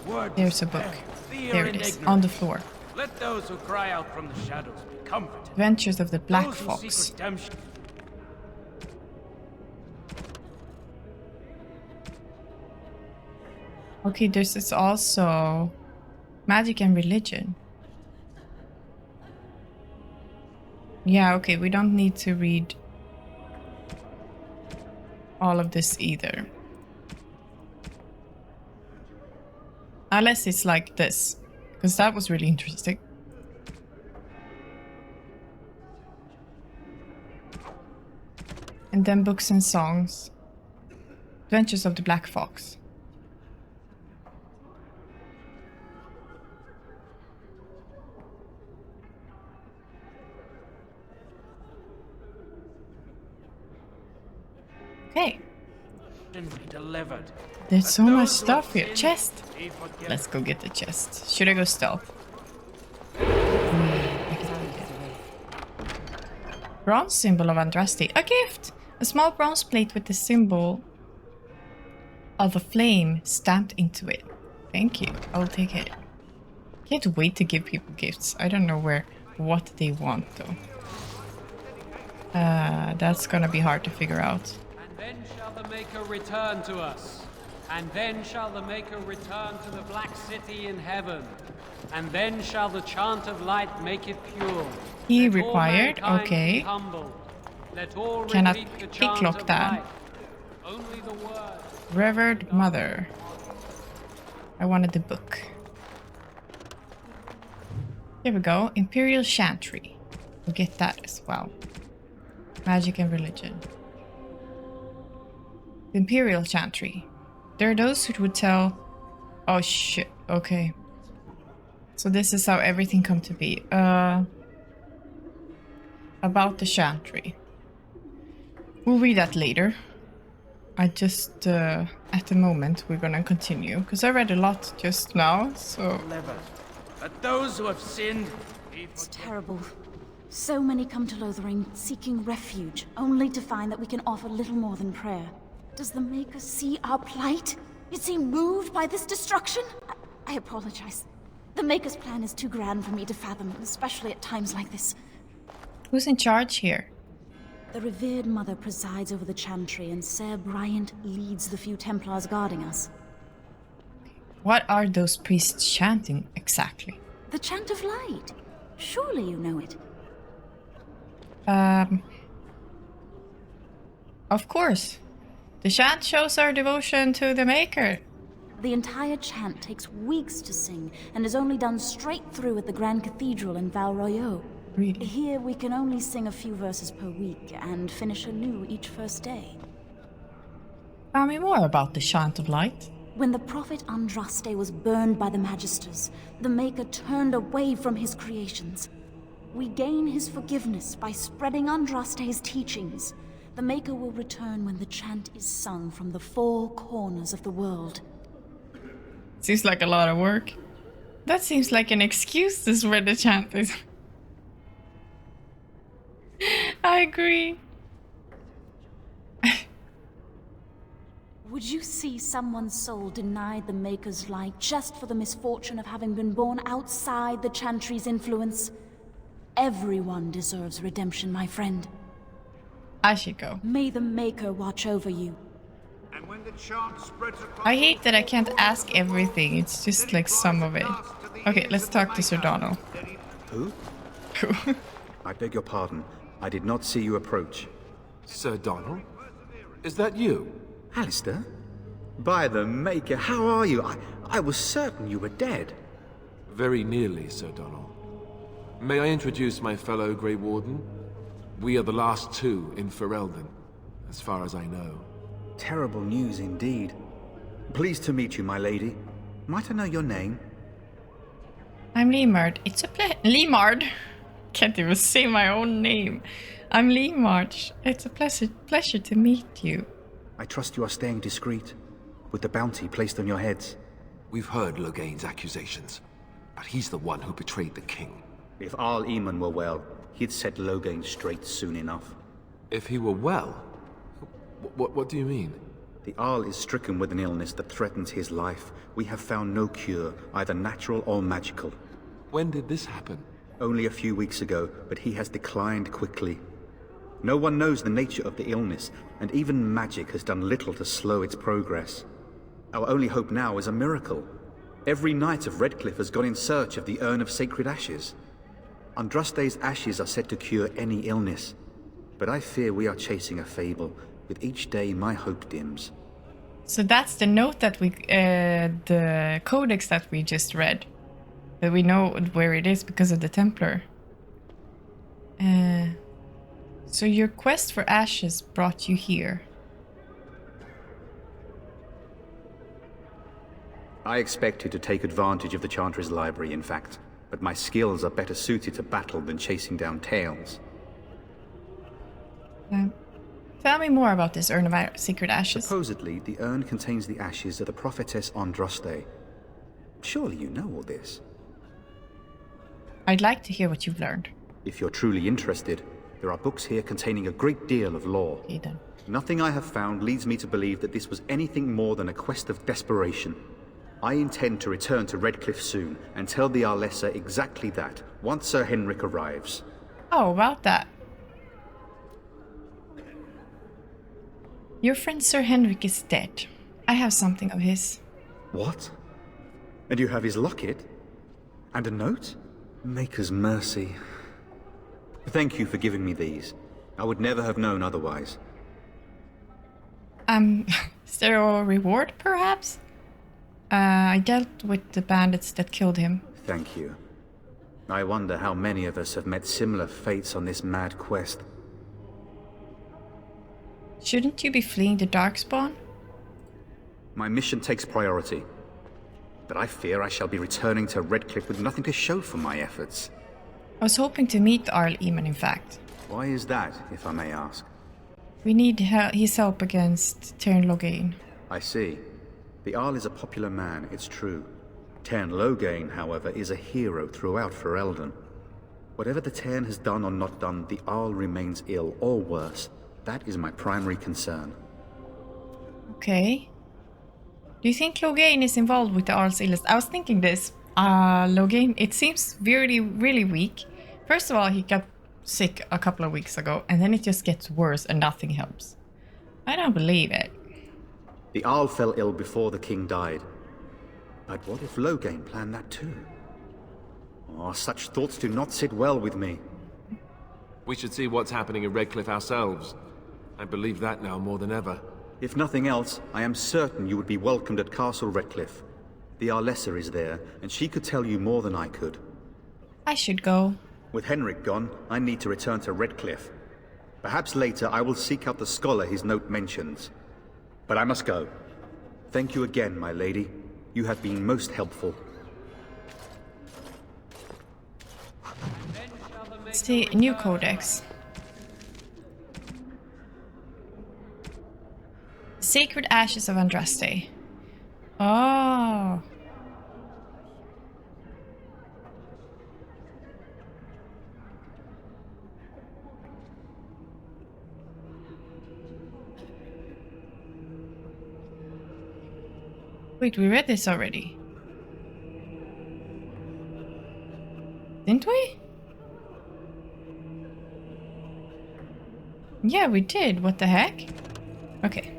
Word
There's a book.
fear
There
and
it is,
ignorance.
on the floor.
Let those who cry out from the shadows be comforted.
Adventures of the Black
Those who
Fox.
seek redemption.
Okay, this is also magic and religion. Yeah, okay, we don't need to read all of this either. Unless it's like this, because that was really interesting. And then books and songs. Adventures of the Black Fox. Okay.
Delivered.
There's
Let
so much
those who
stuff
have
here.
sinned
Chest.
be forgiven.
Let's go get the chest. Should I go stealth? Bronze symbol of Andraste. A gift! A small bronze plate with the symbol of a flame stamped into it. Thank you. I'll take it. Can't wait to give people gifts. I don't know what they want though. That's gonna be hard to figure out.
And then shall the Maker return to us. And then shall the Maker return to the Black City in heaven. And then shall the chant of light make it pure.
He
Let all
required,
mankind
okay.
be humbled. Let all
Cannot
repeat the chant
picklock
of
that.
light. Only the word.
Revered Mother. I wanted the book. Here we go. Imperial Chantry. We'll get that as well. Magic and religion. Imperial Chantry. There are those who would tell... Oh shit, okay. So this is how everything come to be. About the Chantry. We'll read that later. I just, at the moment, we're gonna continue. Because I read a lot just now, so...
Delivered. Let those who have sinned be
It's
forgiven.
terrible. So many come to Lothering, seeking refuge, only to find that we can offer little more than prayer. Does the Maker see our plight? Is he moved by this destruction? I apologize. The Maker's plan is too grand for me to fathom, especially at times like this.
Who's in charge here?
The revered Mother presides over the Chantry, and Sir Bryant leads the few Templars guarding us.
What are those priests chanting exactly?
The Chant of Light. Surely you know it.
Of course. The chant shows our devotion to the Maker.
The entire chant takes weeks to sing, and is only done straight through at the Grand Cathedral in Val Royeaux.
Really?
Here we can only sing a few verses per week, and finish anew each first day.
Tell me more about the Chant of Light.
When the prophet Andraste was burned by the Magisters, the Maker turned away from his creations. We gain his forgiveness by spreading Andraste's teachings. The Maker will return when the chant is sung from the four corners of the world.
Seems like a lot of work. That seems like an excuse to spread the chant. I agree.
Would you see someone's soul denied the Maker's light just for the misfortune of having been born outside the Chantry's influence? Everyone deserves redemption, my friend.
I should go.
May the Maker watch over you.
And when the chant spreads across
I hate that I can't ask everything. It's just like some of it. Okay, let's talk to Sir Donald.
Who? I beg your pardon. I did not see you approach.
Sir Donald? Is that you?
Alistair? By the Maker, how are you? I was certain you were dead.
Very nearly, Sir Donald. May I introduce my fellow Grey Warden? We are the last two in Ferelden, as far as I know.
Terrible news indeed. Pleased to meet you, my lady. Might I know your name?
I'm Limard. It's a Limard. Can't even say my own name. I'm Limard. It's a pleasure to meet you.
I trust you are staying discreet, with the bounty placed on your heads.
We've heard Loghain's accusations, but he's the one who betrayed the king.
If Arl Eamon were well, he'd set Loghain straight soon enough.
If he were well? What do you mean?
The Arl is stricken with an illness that threatens his life. We have found no cure, either natural or magical.
When did this happen?
Only a few weeks ago, but he has declined quickly. No one knows the nature of the illness, and even magic has done little to slow its progress. Our only hope now is a miracle. Every knight of Redcliffe has gone in search of the Urn of Sacred Ashes. Andraste's ashes are said to cure any illness, but I fear we are chasing a fable. With each day, my hope dims.
So that's the note that the codex that we just read. That we know where it is because of the Templar. So your quest for ashes brought you here.
I expected to take advantage of the Chantry's library, in fact, but my skills are better suited to battle than chasing down tales.
Tell me more about this Urn of Sacred Ashes.
Supposedly, the urn contains the ashes of the prophetess Andraste. Surely you know all this.
I'd like to hear what you've learned.
If you're truly interested, there are books here containing a great deal of lore.
Okay, then.
Nothing I have found leads me to believe that this was anything more than a quest of desperation. I intend to return to Redcliffe soon and tell the Arlessa exactly that, once Sir Henrik arrives.
Oh, about that. Your friend Sir Henrik is dead. I have something of his.
What? And you have his locket? And a note? Maker's mercy. Thank you for giving me these. I would never have known otherwise.
Is there a reward, perhaps? I dealt with the bandits that killed him.
Thank you. I wonder how many of us have met similar fates on this mad quest.
Shouldn't you be fleeing the Darkspawn?
My mission takes priority. But I fear I shall be returning to Redcliffe with nothing to show for my efforts.
I was hoping to meet Arl Eamon, in fact.
Why is that, if I may ask?
We need his help against Teyrn Loghain.
I see. The Arl is a popular man, it's true. Teyrn Loghain, however, is a hero throughout Ferelden. Whatever the Teyrn has done or not done, the Arl remains ill, or worse. That is my primary concern.
Okay. Do you think Loghain is involved with the Arl's illness? I was thinking this. Loghain, it seems really, really weak. First of all, he got sick a couple of weeks ago, and then it just gets worse and nothing helps. I don't believe it.
The Arl fell ill before the king died. But what if Loghain planned that too? Oh, such thoughts do not sit well with me.
We should see what's happening in Redcliffe ourselves. I believe that now more than ever.
If nothing else, I am certain you would be welcomed at Castle Redcliffe. The Arlessa is there, and she could tell you more than I could.
I should go.
With Henrik gone, I need to return to Redcliffe. Perhaps later I will seek out the scholar his note mentions. But I must go. Thank you again, my lady. You have been most helpful.
It's the new codex. Sacred Ashes of Andraste. Oh. Wait, we read this already. Didn't we? Yeah, we did. What the heck? Okay.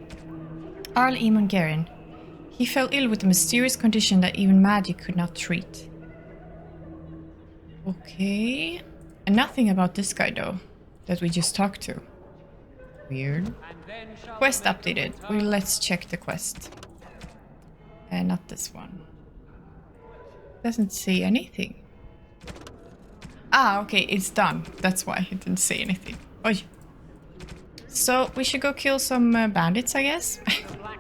Arl Eamon Garin. He fell ill with a mysterious condition that even magic could not treat. Okay. And nothing about this guy though, that we just talked to. Weird. Quest updated. Well, let's check the quest. Not this one. Doesn't say anything. Ah, okay, it's done. That's why it didn't say anything. Oi. So we should go kill some bandits, I guess,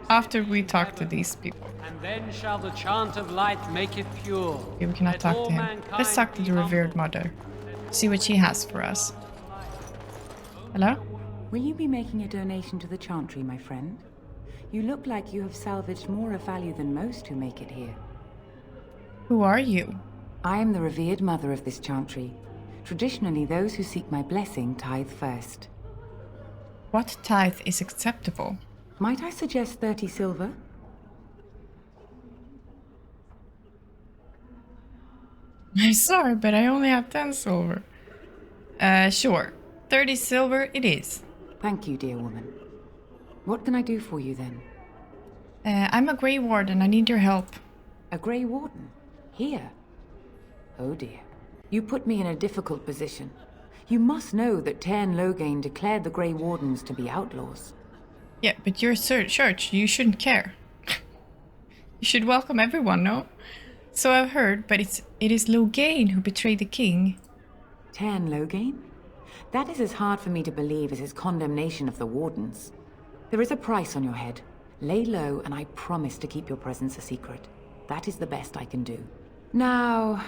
after we talk to these people.
And then shall the chant of light make it pure.
Okay, we cannot talk to him. Let's talk to the revered mother. See what she has for us. Hello?
Will you be making a donation to the chantry, my friend? You look like you have salvaged more of value than most who make it here.
Who are you?
I am the revered mother of this chantry. Traditionally, those who seek my blessing tithe first.
What tithe is acceptable?
Might I suggest 30 silver?
I'm sorry, but I only have 10 silver. Sure. 30 silver it is.
Thank you, dear woman. What can I do for you then?
I'm a Grey Warden. I need your help.
A Grey Warden? Here? Oh dear. You put me in a difficult position. You must know that Loghain declared the Grey Wardens to be outlaws.
Yeah, but you're a church. You shouldn't care. You should welcome everyone, no? So I've heard, but it is Loghain who betrayed the king.
Loghain? That is as hard for me to believe as his condemnation of the Wardens. There is a price on your head. Lay low, and I promise to keep your presence a secret. That is the best I can do. Now,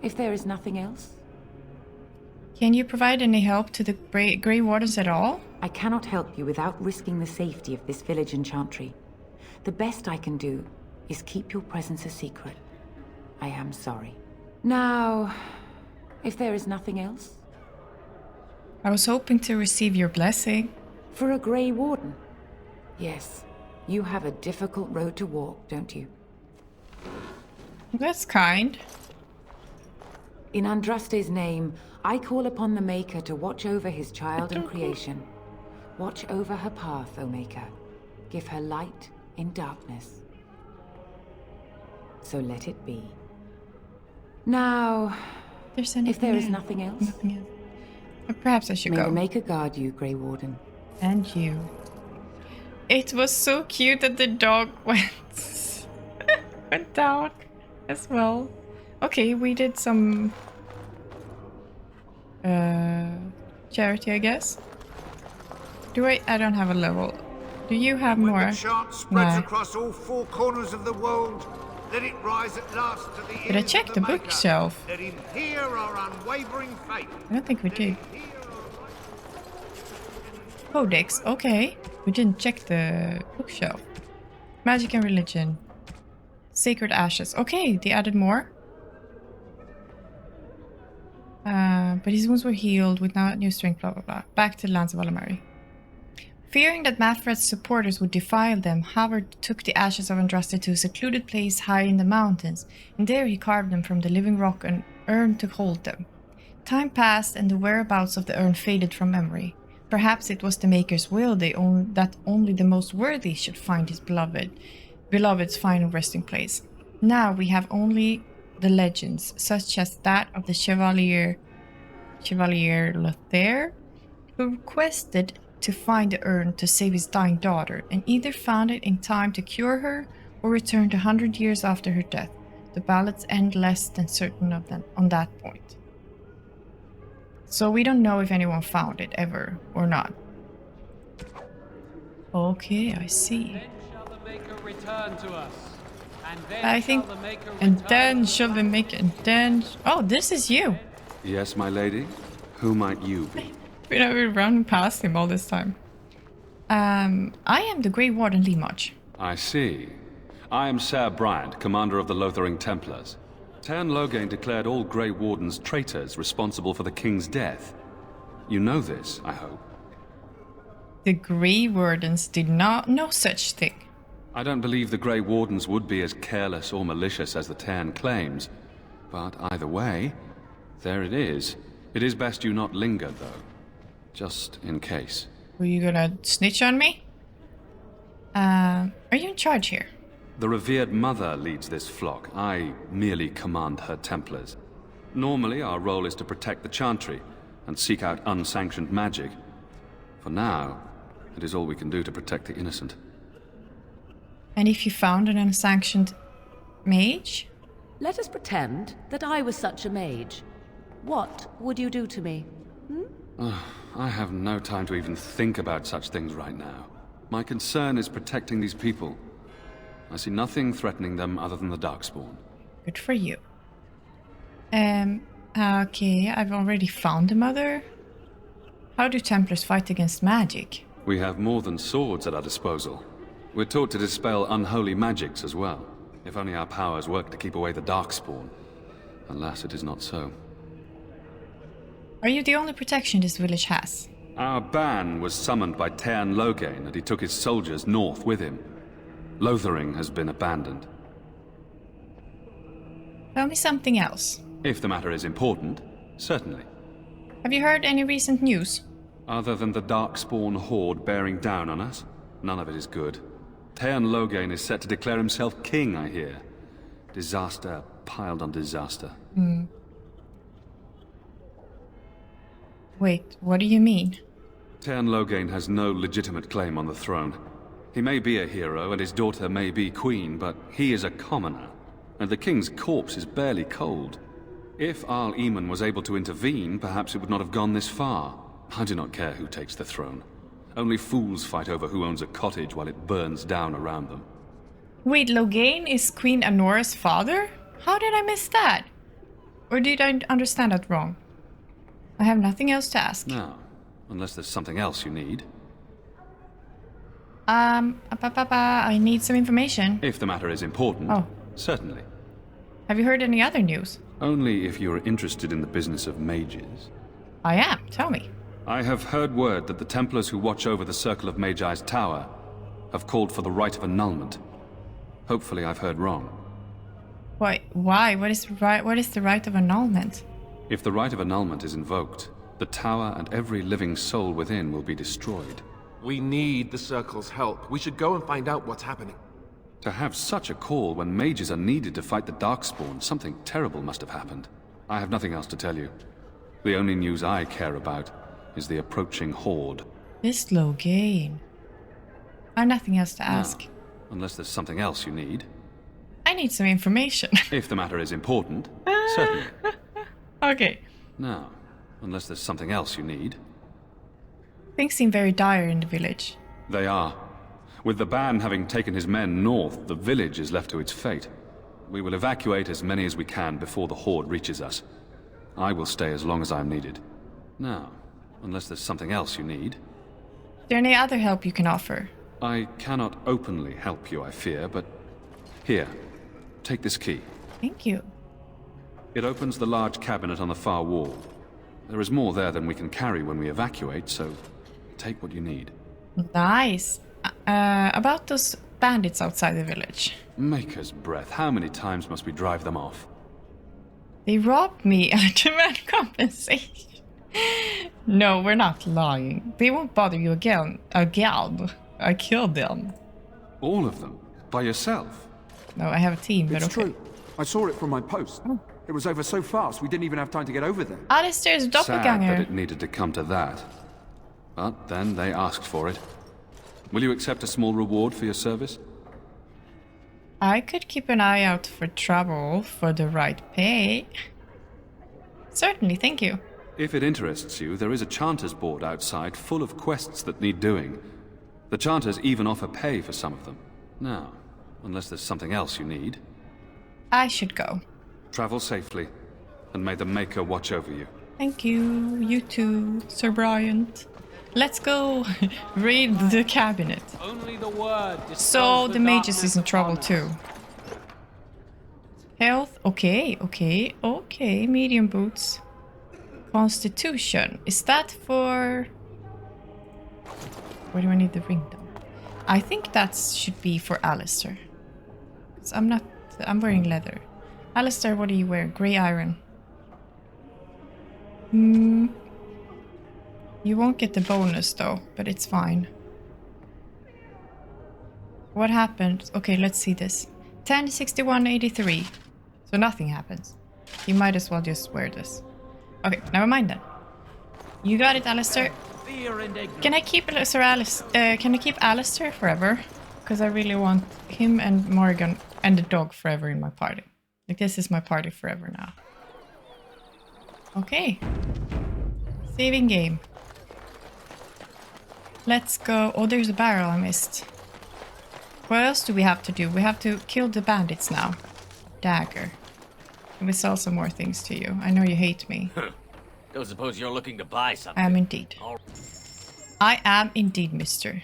if there is nothing else...
Can you provide any help to the Grey Wardens at all?
I cannot help you without risking the safety of this village and chantry. The best I can do is keep your presence a secret. I am sorry. Now, if there is nothing else...
I was hoping to receive your blessing.
For a Grey Warden? Yes. You have a difficult road to walk, don't you?
That's kind.
In Andraste's name, I call upon the Maker to watch over his child and creation. Watch over her path, O Maker. Give her light in darkness. So let it be. Now, if there is nothing else...
Nothing else. Perhaps I should go.
May the Maker guard you, Grey Warden.
And you. It was so cute that the dog went down as well. Okay, we did some charity, I guess. Do I don't have a level. Do you have more?
When the chant spreads across all four corners of the world, let it rise at last to the
Did I check the bookshelf?
Let him hear our unwavering faith.
I don't think we did. Codex, okay. We didn't check the bookshelf. Magic and religion. Sacred ashes. Okay, they added more. But his wounds were healed with now new strength, blah blah blah. Back to the lands of Alamari. Fearing that Mafred's supporters would defile them, Howard took the ashes of Andraste to a secluded place high in the mountains, and there he carved them from the living rock and urn to hold them. Time passed, and the whereabouts of the urn faded from memory. Perhaps it was the Maker's will that only the most worthy should find his beloved's final resting place. Now we have only the legends, such as that of the Chevalier Lothering, who requested to find the urn to save his dying daughter, and either found it in time to cure her, or returned 100 years after her death. The ballads end less than certain of them on that point. So we don't know if anyone found it ever or not. Okay, I see.
Then shall the Maker return to us. And then
I think,
shall the Maker
and
return
then shall the Maker, and then... Oh, this is you!
Yes, my lady? Who might you be?
We run past him all this time. I am the Grey Warden Limoch.
I see. I am Sir Bryant, commander of the Lothering Templars. Loghain declared all Grey Wardens traitors responsible for the king's death. You know this, I hope.
The Grey Wardens did not know such thing.
I don't believe the Grey Wardens would be as careless or malicious as the Tern claims. But either way, there it is. It is best you not linger, though. Just in case.
Were you gonna snitch on me? Are you in charge here?
The revered mother leads this flock. I merely command her Templars. Normally, our role is to protect the Chantry and seek out unsanctioned magic. For now, it is all we can do to protect the innocent.
And if you found an unsanctioned mage?
Let us pretend that I was such a mage. What would you do to me?
I have no time to even think about such things right now. My concern is protecting these people. I see nothing threatening them other than the Darkspawn.
Good for you. Okay, I've already found the mother. How do Templars fight against magic?
We have more than swords at our disposal. We're taught to dispel unholy magics as well. If only our powers work to keep away the Darkspawn. Alas, it is not so.
Are you the only protection this village has?
Our ban was summoned by Tern Loghain, and he took his soldiers north with him. Lothering has been abandoned.
Tell me something else.
If the matter is important, certainly.
Have you heard any recent news?
Other than the Darkspawn horde bearing down on us, none of it is good. Tern Loghain is set to declare himself king, I hear. Disaster piled on disaster.
Wait, what do you mean?
Tern Loghain has no legitimate claim on the throne. He may be a hero and his daughter may be queen, but he is a commoner, and the king's corpse is barely cold. If Arl Eamon was able to intervene, perhaps it would not have gone this far. I do not care who takes the throne. Only fools fight over who owns a cottage while it burns down around them.
Wait, Loghain is Queen Anora's father? How did I miss that? Or did I understand that wrong? I have nothing else to ask.
No, unless there's something else you need.
I need some information.
If the matter is important, certainly.
Have you heard any other news?
Only if you are interested in the business of mages.
I am. Tell me.
I have heard word that the Templars who watch over the Circle of Magi's tower have called for the right of annulment. Hopefully I've heard wrong.
Why? What is the right of annulment?
If the right of annulment is invoked, the tower and every living soul within will be destroyed.
We need the Circle's help. We should go and find out what's happening.
To have such a call when mages are needed to fight the Darkspawn, something terrible must have happened. I have nothing else to tell you. The only news I care about is the approaching horde.
This Loghain. I have nothing else to ask.
No, unless there's something else you need.
I need some information.
If the matter is important, certainly.
Okay.
No, unless there's something else you need.
Things seem very dire in the village.
They are. With the ban having taken his men north, the village is left to its fate. We will evacuate as many as we can before the horde reaches us. I will stay as long as I am needed. Now, unless there's something else you need.
Is there any other help you can offer?
I cannot openly help you, I fear, but... Here, take this key.
Thank you.
It opens the large cabinet on the far wall. There is more there than we can carry when we evacuate, so take what you need.
Nice. About those bandits outside the village.
Maker's breath, how many times must we drive them off?
They robbed me at demand compensation. No, we're not lying. They won't bother you again. Again. I killed them.
All of them? By yourself?
No, I have a team, but
it's true. I saw it from my post. It was over so fast, we didn't even have time to get over there.
Alistair's doppelganger.
Sad that it needed to come to that. But then they asked for it. Will you accept a small reward for your service?
I could keep an eye out for trouble for the right pay. Certainly, thank you.
If it interests you, there is a Chanter's board outside full of quests that need doing. The Chanters even offer pay for some of them. Now, unless there's something else you need.
I should go.
Travel safely, and may the Maker watch over you.
Thank you. You too, Sir Bryant. Let's go raid the cabinet.
Only the word.
So the mages is in trouble too. Health, okay. Medium boots. Constitution, is that for... Where do I need the ring though? I think that should be for Alistair. 'Cause I'm wearing leather. Alistair, what are you wearing? Grey iron. You won't get the bonus though, but it's fine. What happened? Okay, let's see this. 10, 61, 83. So nothing happens. You might as well just wear this. Okay, never mind then. You got it, Alistair. Can I keep can I keep Alistair forever? Because I really want him and Morgan and the dog forever in my party. Like, this is my party forever now. Okay. Saving game. Let's go. Oh, there's a barrel I missed. What else do we have to do? We have to kill the bandits now. Dagger. And we sell some more things to you. I know you hate me.
Don't suppose you're looking to buy something.
I am indeed. I am indeed, mister.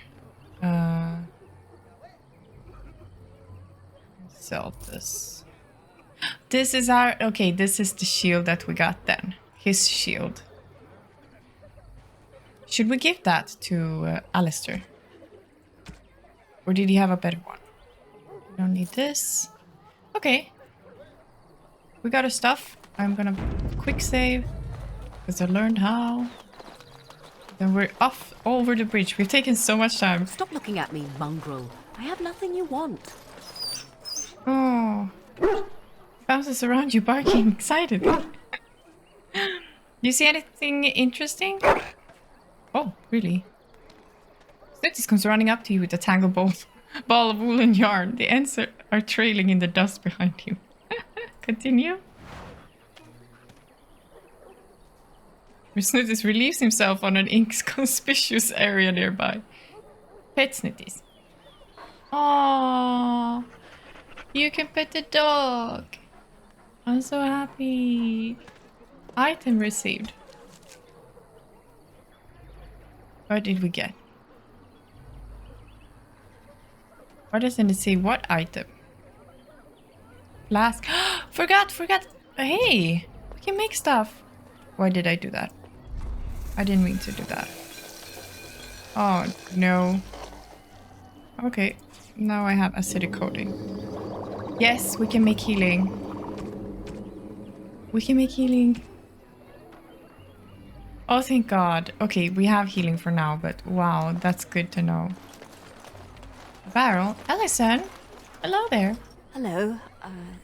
Sell this. This is our... Okay, this is the shield that we got then. His shield. Should we give that to Alistair? Or did he have a better one? We don't need this. Okay. We got our stuff. I'm gonna quick save. Because I learned how. Then we're off over the bridge. We've taken so much time.
Stop looking at me, mongrel. I have nothing you want.
Oh. Bounces around you barking excitedly. You see anything interesting? Oh, really? Snootis comes running up to you with a tangled ball of woolen yarn. The ends are trailing in the dust behind you. Continue. Snootis relieves himself on an inconspicuous area nearby. Pet Snootis. Aww. You can pet the dog. I'm so happy. Item received. What did we get? Why doesn't it say what item? Flask. Forgot. Hey, we can make stuff. Why did I do that? I didn't mean to do that. Oh, no. Okay, now I have acidic coating. Yes, we can make healing. We can make healing. Oh, thank God. Okay, we have healing for now, but wow, that's good to know. Barrel. Alison. Hello there.
Hello,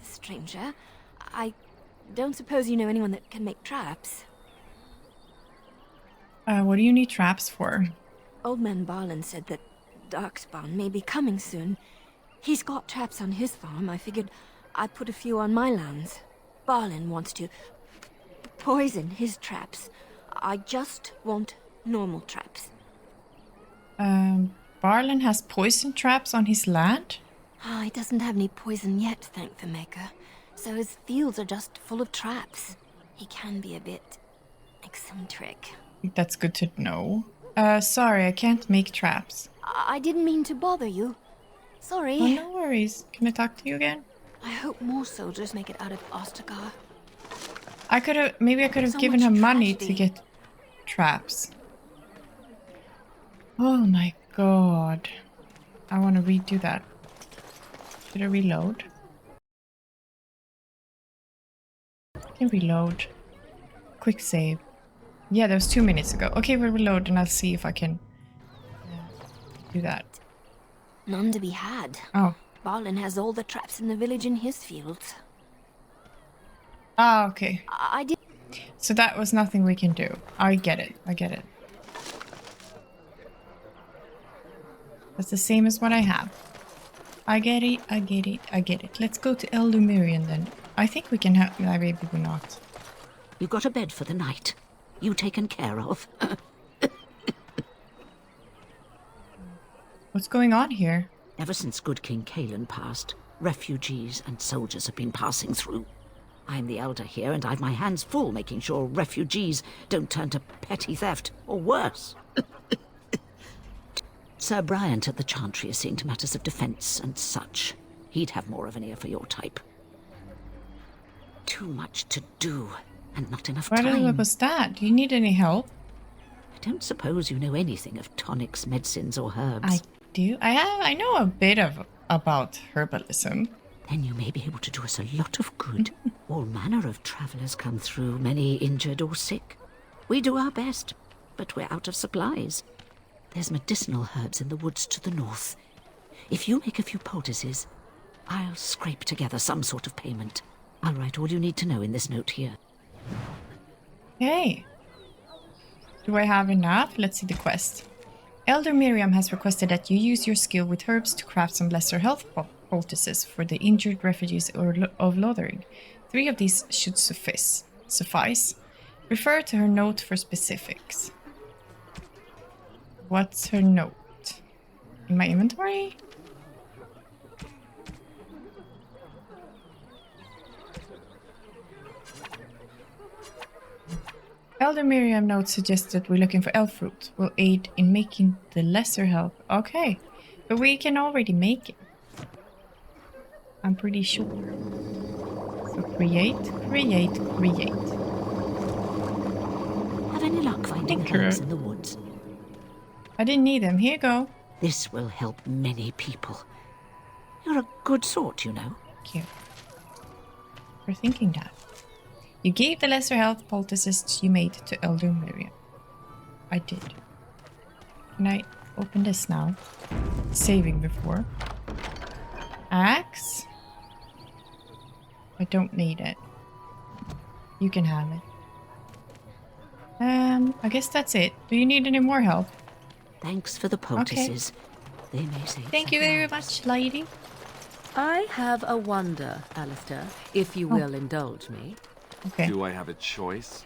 stranger. I don't suppose you know anyone that can make traps?
What do you need traps for?
Old man Barlin said that Darkspawn may be coming soon. He's got traps on his farm. I figured I'd put a few on my lands. Barlin wants to poison his traps. I just want normal traps.
Barlin has poison traps on his land?
He doesn't have any poison yet, thank the Maker. So his fields are just full of traps. He can be a bit eccentric.
That's good to know. Sorry, I can't make traps.
I didn't mean to bother you. Sorry.
Oh, no worries. Can I talk to you again?
I hope more soldiers make it out of Ostagar.
Maybe I could have given him money to get traps. Oh my God. I want to redo that. Should I reload? I can reload. Quick save. Yeah, that was 2 minutes ago. Okay, we'll reload and I'll see if I can do that.
None to be had.
Oh.
Barlin has all the traps in the village in his fields.
Ah, okay.
I did.
So that was nothing we can do. I get it. That's the same as what I have. I get it. Let's go to El Lumerian then. I think we can have... maybe we're not.
You've got a bed for the night. You taken care of.
What's going on here?
Ever since good King Kalen passed, refugees and soldiers have been passing through. I'm the elder here, and I've my hands full making sure refugees don't turn to petty theft, or worse. Sir Bryant at the Chantry is seeing to matters of defence and such. He'd have more of an ear for your type. Too much to do, and not enough time.
What was that? Do you need any help?
I don't suppose you know anything of tonics, medicines, or herbs.
I do. I know a bit about herbalism.
Then you may be able to do us a lot of good. All manner of travelers come through, many injured or sick. We do our best, but we're out of supplies. There's medicinal herbs in the woods to the north. If you make a few poultices, I'll scrape together some sort of payment. I'll write all you need to know in this note here.
Okay. Do I have enough? Let's see the quest. Elder Miriam has requested that you use your skill with herbs to craft some lesser health poultices for the injured refugees of Lothering. 3 of these should suffice. Refer to her note for specifics. What's her note? In my inventory? Elder Miriam note suggests that we're looking for elf fruit. Will aid in making the lesser help. Okay, but we can already make it. I'm pretty sure. So create.
Have any luck finding herbs in the woods?
I didn't need them. Here you go.
This will help many people. You're a good sort, you know.
Thank you for thinking that. You gave the lesser health poultices you made to Elder Miriam. I did. Can I open this now? Saving before. Axe. I don't need it. You can have it. I guess that's it. Do you need any more help?
Thanks for the poultices. Okay. They may say
thank you very much, lady.
I have a wonder, Alistair, if you will indulge me.
Okay.
Do I have a choice?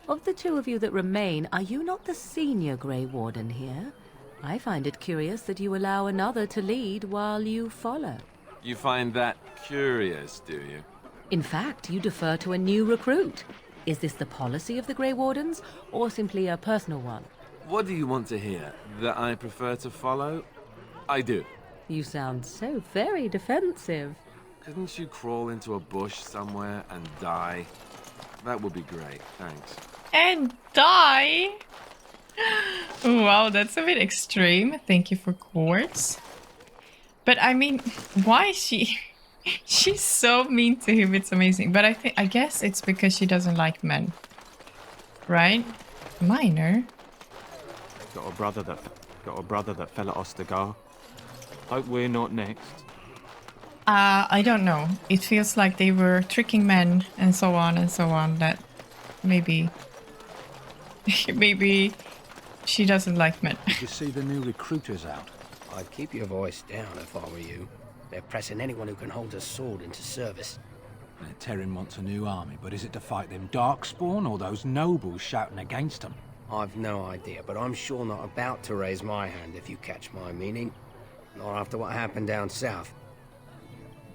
Of the 2 of you that remain, are you not the senior Grey Warden here? I find it curious that you allow another to lead while you follow.
You find that curious, do you?
In fact, you defer to a new recruit. Is this the policy of the Grey Wardens, or simply a personal one?
What do you want to hear? That I prefer to follow? I do.
You sound so very defensive.
Couldn't you crawl into a bush somewhere and die? That would be great, thanks.
And die? Wow, that's a bit extreme. Thank you for quartz. But I mean, why is she... She's so mean to him, it's amazing. But I guess it's because she doesn't like men. Right? Minor.
Got a brother that fell at Ostagar. Hope we're not next.
I don't know. It feels like they were tricking men and so on, that maybe she doesn't like men.
Did you see the new recruiters out? I'd keep your voice down if I were you. They're pressing anyone who can hold a sword into service. Terran wants a new army, but is it to fight them Darkspawn or those nobles shouting against them? I've no idea, but I'm sure not about to raise my hand if you catch my meaning. Not after what happened down south.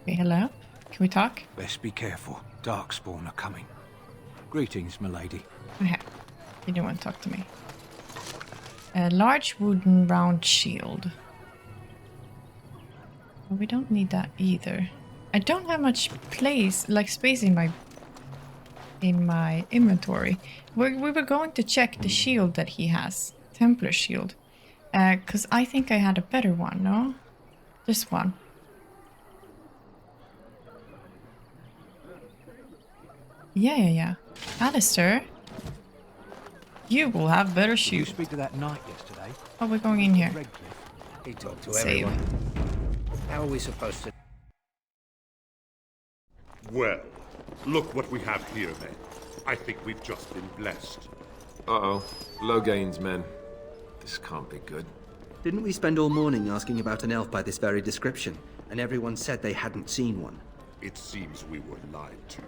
Okay, hello? Can we talk?
Best be careful. Darkspawn are coming. Greetings, milady.
Okay. You don't want to talk to me. A large wooden round shield. Well, we don't need that either. I don't have much space in my inventory. We were going to check the shield that he has. Templar shield. Because I think I had a better one, no? This one. Yeah. Alistair, you will have better shoes.
Did you speak to that knight yesterday?
Oh, we're going in here.
He talked to
Save.
everyone. How are we supposed to...
Well, look what we have here, then. I think we've just been blessed.
Uh-oh. Loghain's men. This can't be good.
Didn't we spend all morning asking about an elf by this very description, and everyone said they hadn't seen one?
It seems we were lied to.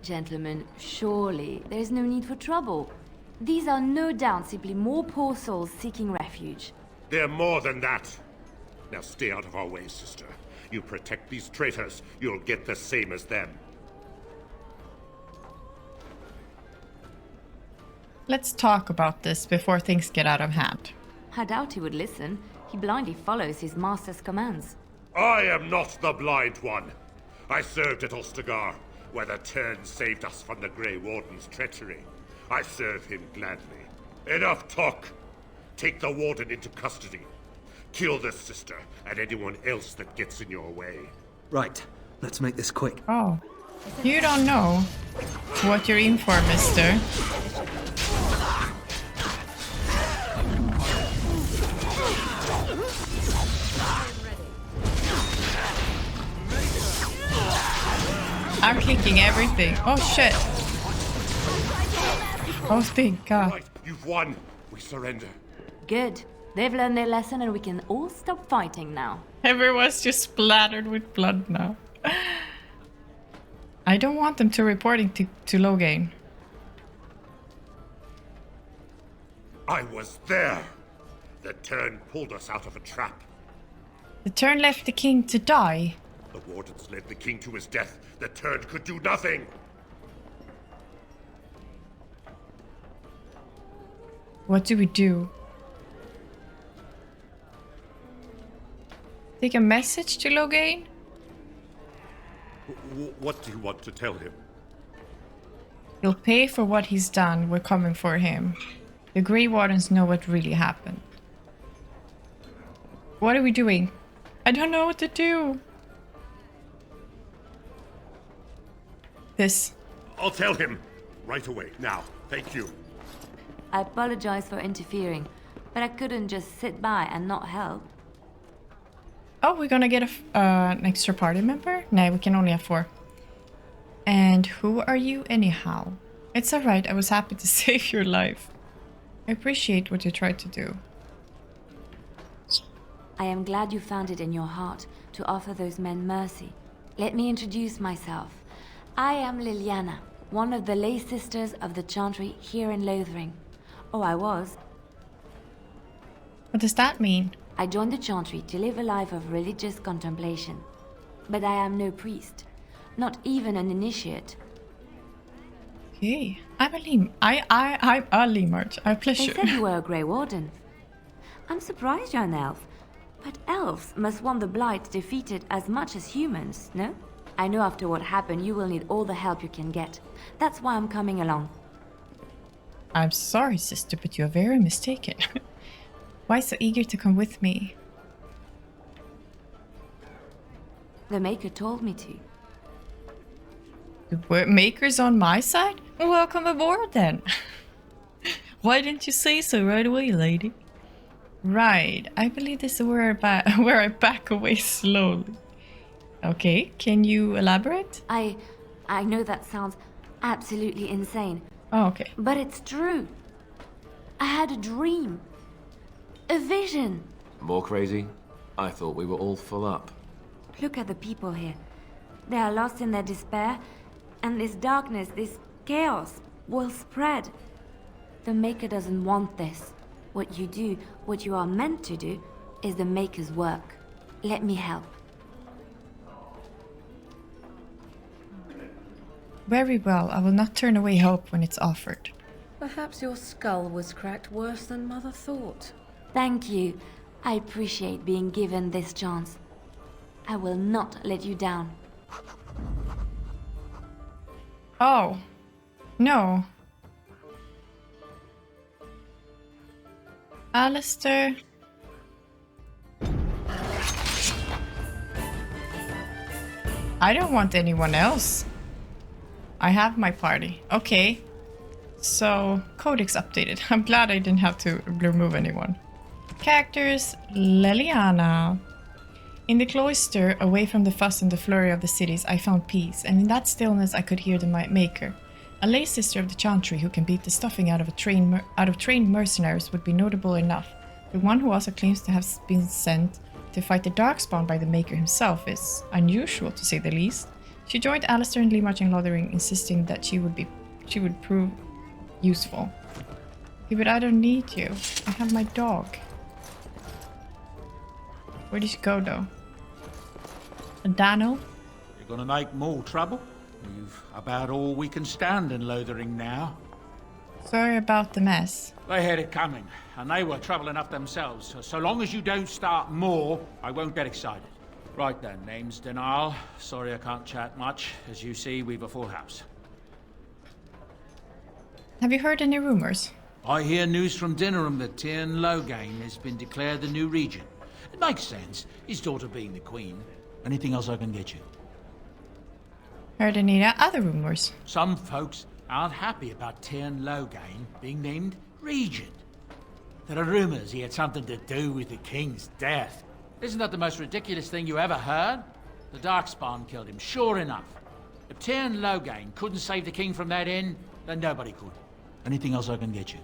Gentlemen, surely there is no need for trouble. These are no doubt simply more poor souls seeking refuge.
They're more than that. Now stay out of our way, sister. You protect these traitors, you'll get the same as them.
Let's talk about this before things get out of hand.
I doubt he would listen. He blindly follows his master's commands.
I am not the blind one. I served at Ostagar, where the Turn saved us from the Grey Warden's treachery. I serve him gladly. Enough talk! Take the Warden into custody. Kill this sister and anyone else that gets in your way.
Right. Let's make this quick.
Oh. You don't know what you're in for, mister. I'm kicking everything. Oh shit. Oh, thank God.
Right, you've won. We surrender.
Good. They've learned their lesson and we can all stop fighting now.
Everyone's just splattered with blood now. I don't want them to reporting to Loghain.
I was there. The turn pulled us out of a trap.
The turn left the king to die.
The wardens led the king to his death. The turn could do nothing.
What do we do? Take a message to Loghain?
What do you want to tell him?
He'll pay for what he's done. We're coming for him. The Grey Wardens know what really happened. What are we doing? I don't know what to do. This.
I'll tell him. Right away. Now. Thank you.
I apologize for interfering, but I couldn't just sit by and not help.
Oh, we're gonna get an extra party member? No, we can only have 4. And who are you anyhow? It's alright, I was happy to save your life. I appreciate what you tried to do.
I am glad you found it in your heart to offer those men mercy. Let me introduce myself. I am Liliana, one of the lay sisters of the Chantry here in Lothering. Oh, I was.
What does that mean?
I joined the Chantry to live a life of religious contemplation. But I am no priest, not even an initiate.
Okay, I'm a Lim. I'm a Limart. I pleasure.
They said you were a Grey Warden. I'm surprised you're an elf, but elves must want the Blight defeated as much as humans, no? I know after what happened you will need all the help you can get. That's why I'm coming along.
I'm sorry, sister, but you're very mistaken. Why so eager to come with me?
The Maker told me to.
The Maker's on my side? Welcome aboard then. Why didn't you say so right away, lady? Right, I believe this is where I back away slowly. Okay, can you elaborate?
I know that sounds absolutely insane.
Oh, okay.
But it's true. I had a dream. A vision.
More crazy? I thought we were all full up.
Look at the people here. They are lost in their despair, and this darkness, this chaos, will spread. The Maker doesn't want this. What you do, what you are meant to do, is the Maker's work. Let me help.
Very well, I will not turn away help when it's offered.
Perhaps your skull was cracked worse than Mother thought.
Thank you. I appreciate being given this chance. I will not let you down.
Oh. No. Alistair. I don't want anyone else. I have my party. Okay. So, codex updated. I'm glad I didn't have to remove anyone. Characters, Liliana. In the cloister, away from the fuss and the flurry of the cities, I found peace, and in that stillness I could hear the Maker. A lay sister of the Chantry who can beat the stuffing out of trained mercenaries would be notable enough. The one who also claims to have been sent to fight the Darkspawn by the Maker himself is unusual, to say the least. She joined Alistair and Limart in Lothering, insisting that she would prove useful. Okay, but I don't need you. I have my dog. Where did she go, though? Dano?
You're gonna make more trouble? We've about all we can stand in Lothering now.
Sorry about the mess.
They had it coming, and they were trouble enough themselves. So long as you don't start more, I won't get excited. Right then, name's Denal. Sorry I can't chat much. As you see, we've a full house.
Have you heard any rumors?
I hear news from Dinnerham that Loghain has been declared the new regent. It makes sense, his daughter being the queen. Anything else I can get you?
Heard any other rumors?
Some folks aren't happy about Tyrn Loghain being named regent. There are rumors he had something to do with the king's death. Isn't that the most ridiculous thing you ever heard? The Darkspawn killed him, sure enough. If Tyrn Loghain couldn't save the king from that inn, then nobody could. Anything else I can get you?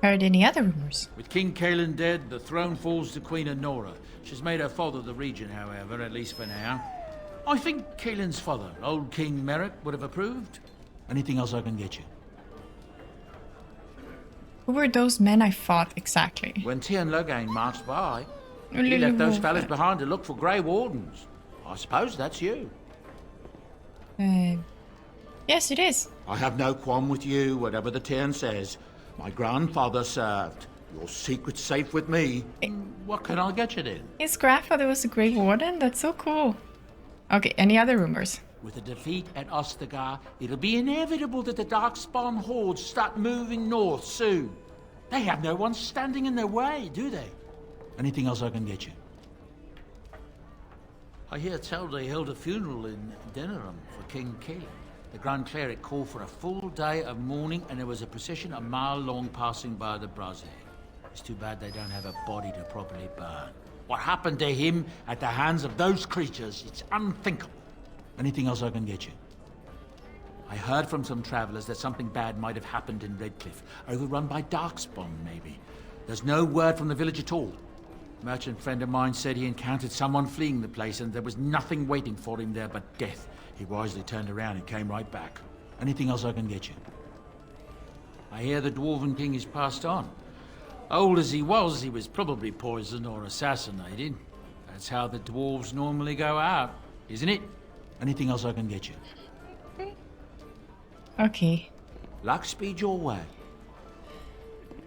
Heard any other rumors?
With King Kaelin dead, the throne falls to Queen Anora. She's made her father the regent, however, at least for now. I think Kaelin's father, old King Merrick, would have approved. Anything else I can get you?
Who were those men I fought exactly?
When Tyrn Loghain marched by, he left those fellas behind to look for Grey Wardens. I suppose that's you.
Yes, it is.
I have no qualm with you, whatever the Tyrn says. My grandfather served. Your secret's safe with me. What can I get you then?
His grandfather was a Grey Warden? That's so cool. Okay, any other rumors?
With a defeat at Ostagar, it'll be inevitable that the Darkspawn hordes start moving north soon. They have no one standing in their way, do they? Anything else I can get you? I hear tell they held a funeral in Denerim for King Kaelin. The Grand Cleric called for a full day of mourning, and there was a procession a mile long passing by the brazier. It's too bad they don't have a body to properly burn. What happened to him at the hands of those creatures, it's unthinkable. Anything else I can get you? I heard from some travelers that something bad might have happened in Redcliffe, overrun by Darkspawn, maybe. There's no word from the village at all. A merchant friend of mine said he encountered someone fleeing the place and there was nothing waiting for him there but death. He wisely turned around and came right back. Anything else I can get you? I hear the Dwarven King is passed on. Old as he was probably poisoned or assassinated. That's how the dwarves normally go out, isn't it? Anything else I can get you?
Okay.
Luck speed your way.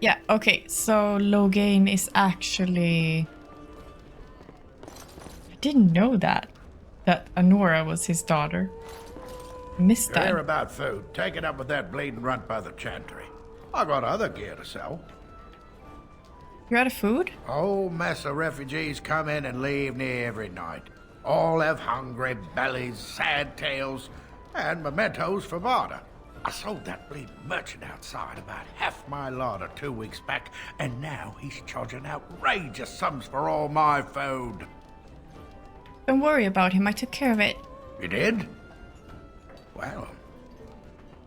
Yeah, okay, so Loghain is actually... I didn't know that Anora was his daughter. I missed that.
Hear about food. Take it up with that bleeding runt by the chantry. I got other gear to sell.
You're out of food?
Whole mess of refugees come in and leave near every night. All have hungry bellies, sad tales, and mementos for barter. I sold that bleeding merchant outside about half my larder 2 weeks back, and now he's charging outrageous sums for all my food.
Don't worry about him, I took care of it.
You did? Well,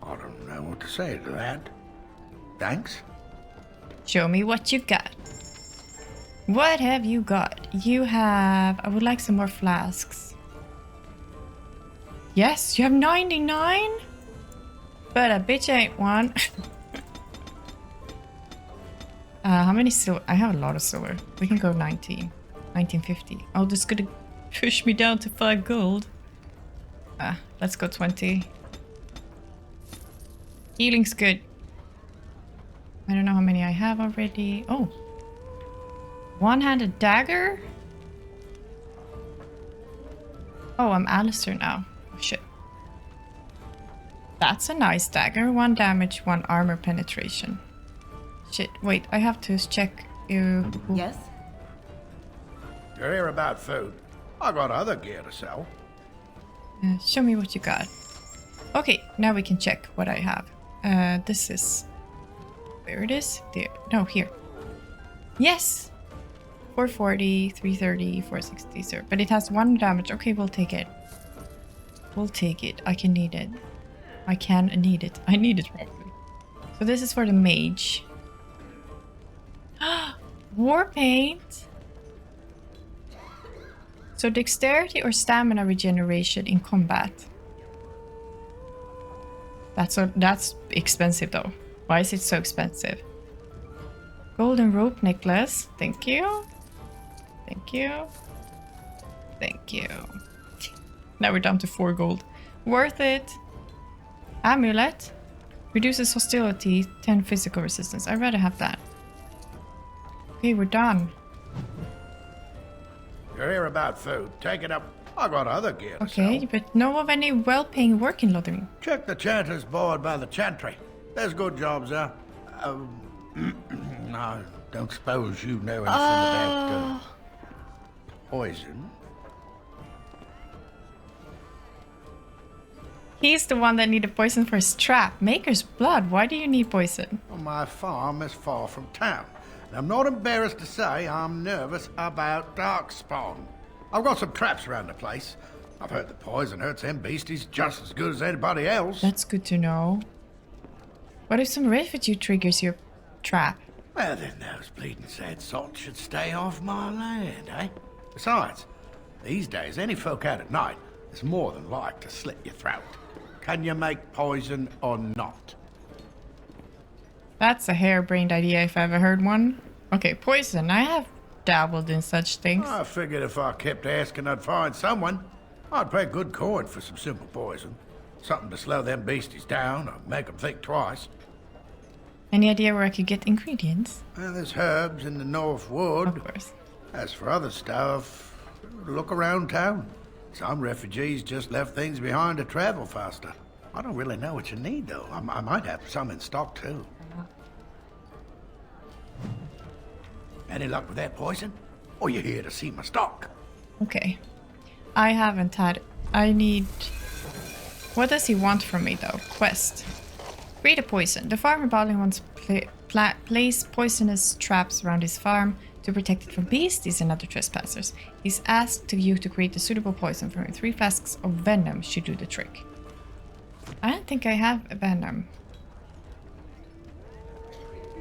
I don't know what to say to that. Thanks.
Show me what you got. What have you got? You have... I would like some more flasks. Yes, you have 99? But a bitch ain't one. How many silver? I have a lot of silver. We can go 1950. Oh, this is gonna push me down to 5 gold. Let's go 20. Healing's good. I don't know how many I have already. Oh. One-handed dagger? Oh, I'm Alistair now. Oh, shit. That's a nice dagger. 1 damage, 1 armor penetration. Shit, wait, I have to check you.
Yes?
You hear about food. I got other gear to sell.
Show me what you got. Okay, now we can check what I have. This is... Where it is? There. No, here. Yes! 440, 330, 460, sir. But it has 1 damage. Okay, we'll take it. We'll take it. I can need it. I can need it. I need it probably. So this is for the mage. War paint! So dexterity or stamina regeneration in combat. That's expensive though. Why is it so expensive? Golden rope necklace. Thank you. Thank you. Thank you. Now we're down to 4 gold. Worth it. Amulet. Reduces hostility, 10 physical resistance. I'd rather have that. Okay, we're done.
You hear about food. Take it up. I got other gear to
Okay,
sell.
but know of any well-paying work in Lothering?
Check the chanter's board by the chantry. There's good jobs there. No, Don't suppose you know anything about poison?
He's the one that needed poison for his trap. Maker's blood. Why do you need poison?
Well, my farm is far from town. And I'm not embarrassed to say I'm nervous about darkspawn. I've got some traps around the place. I've heard the poison hurts them beasties just as good as anybody else.
That's good to know. What if some refugee triggers your trap?
Well, then those bleeding sad sots should stay off my land, eh? Besides, these days, any folk out at night is more than like to slit your throat. Can you make poison or not?
That's a harebrained idea if I ever heard one. Okay, poison. I have dabbled in such things.
I figured if I kept asking, I'd find someone. I'd pay good coin for some simple poison. Something to slow them beasties down or make them think twice.
Any idea where I could get ingredients?
Well, there's herbs in the North Wood.
Of course.
As for other stuff, look around town. Some refugees just left things behind to travel faster. I don't really know what you need, though. I might have some in stock, too. Any luck with that poison? Or you here to see my stock?
Okay. I haven't had... I need... What does he want from me, though? Quest. Read a poison. The farmer Balin wants place poisonous traps around his farm to protect it from beasties and other trespassers. He's asked you to create a suitable poison for him. 3 flasks of venom should do the trick. I don't think I have a venom.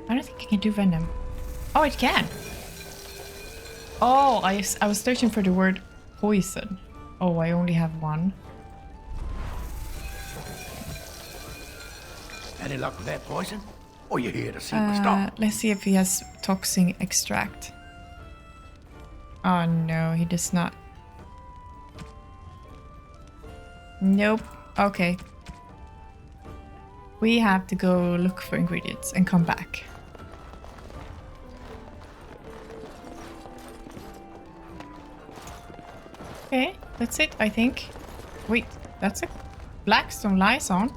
I don't think I can do venom. Oh, it can! Oh, I was searching for the word poison. Oh, I only have one.
Any luck with that poison? Or you here to see my stock?
Let's see if he has toxin extract. Oh no, he does not. Nope. Okay. We have to go look for ingredients and come back. Okay, that's it, I think. Wait, that's it. Blackstone liaison.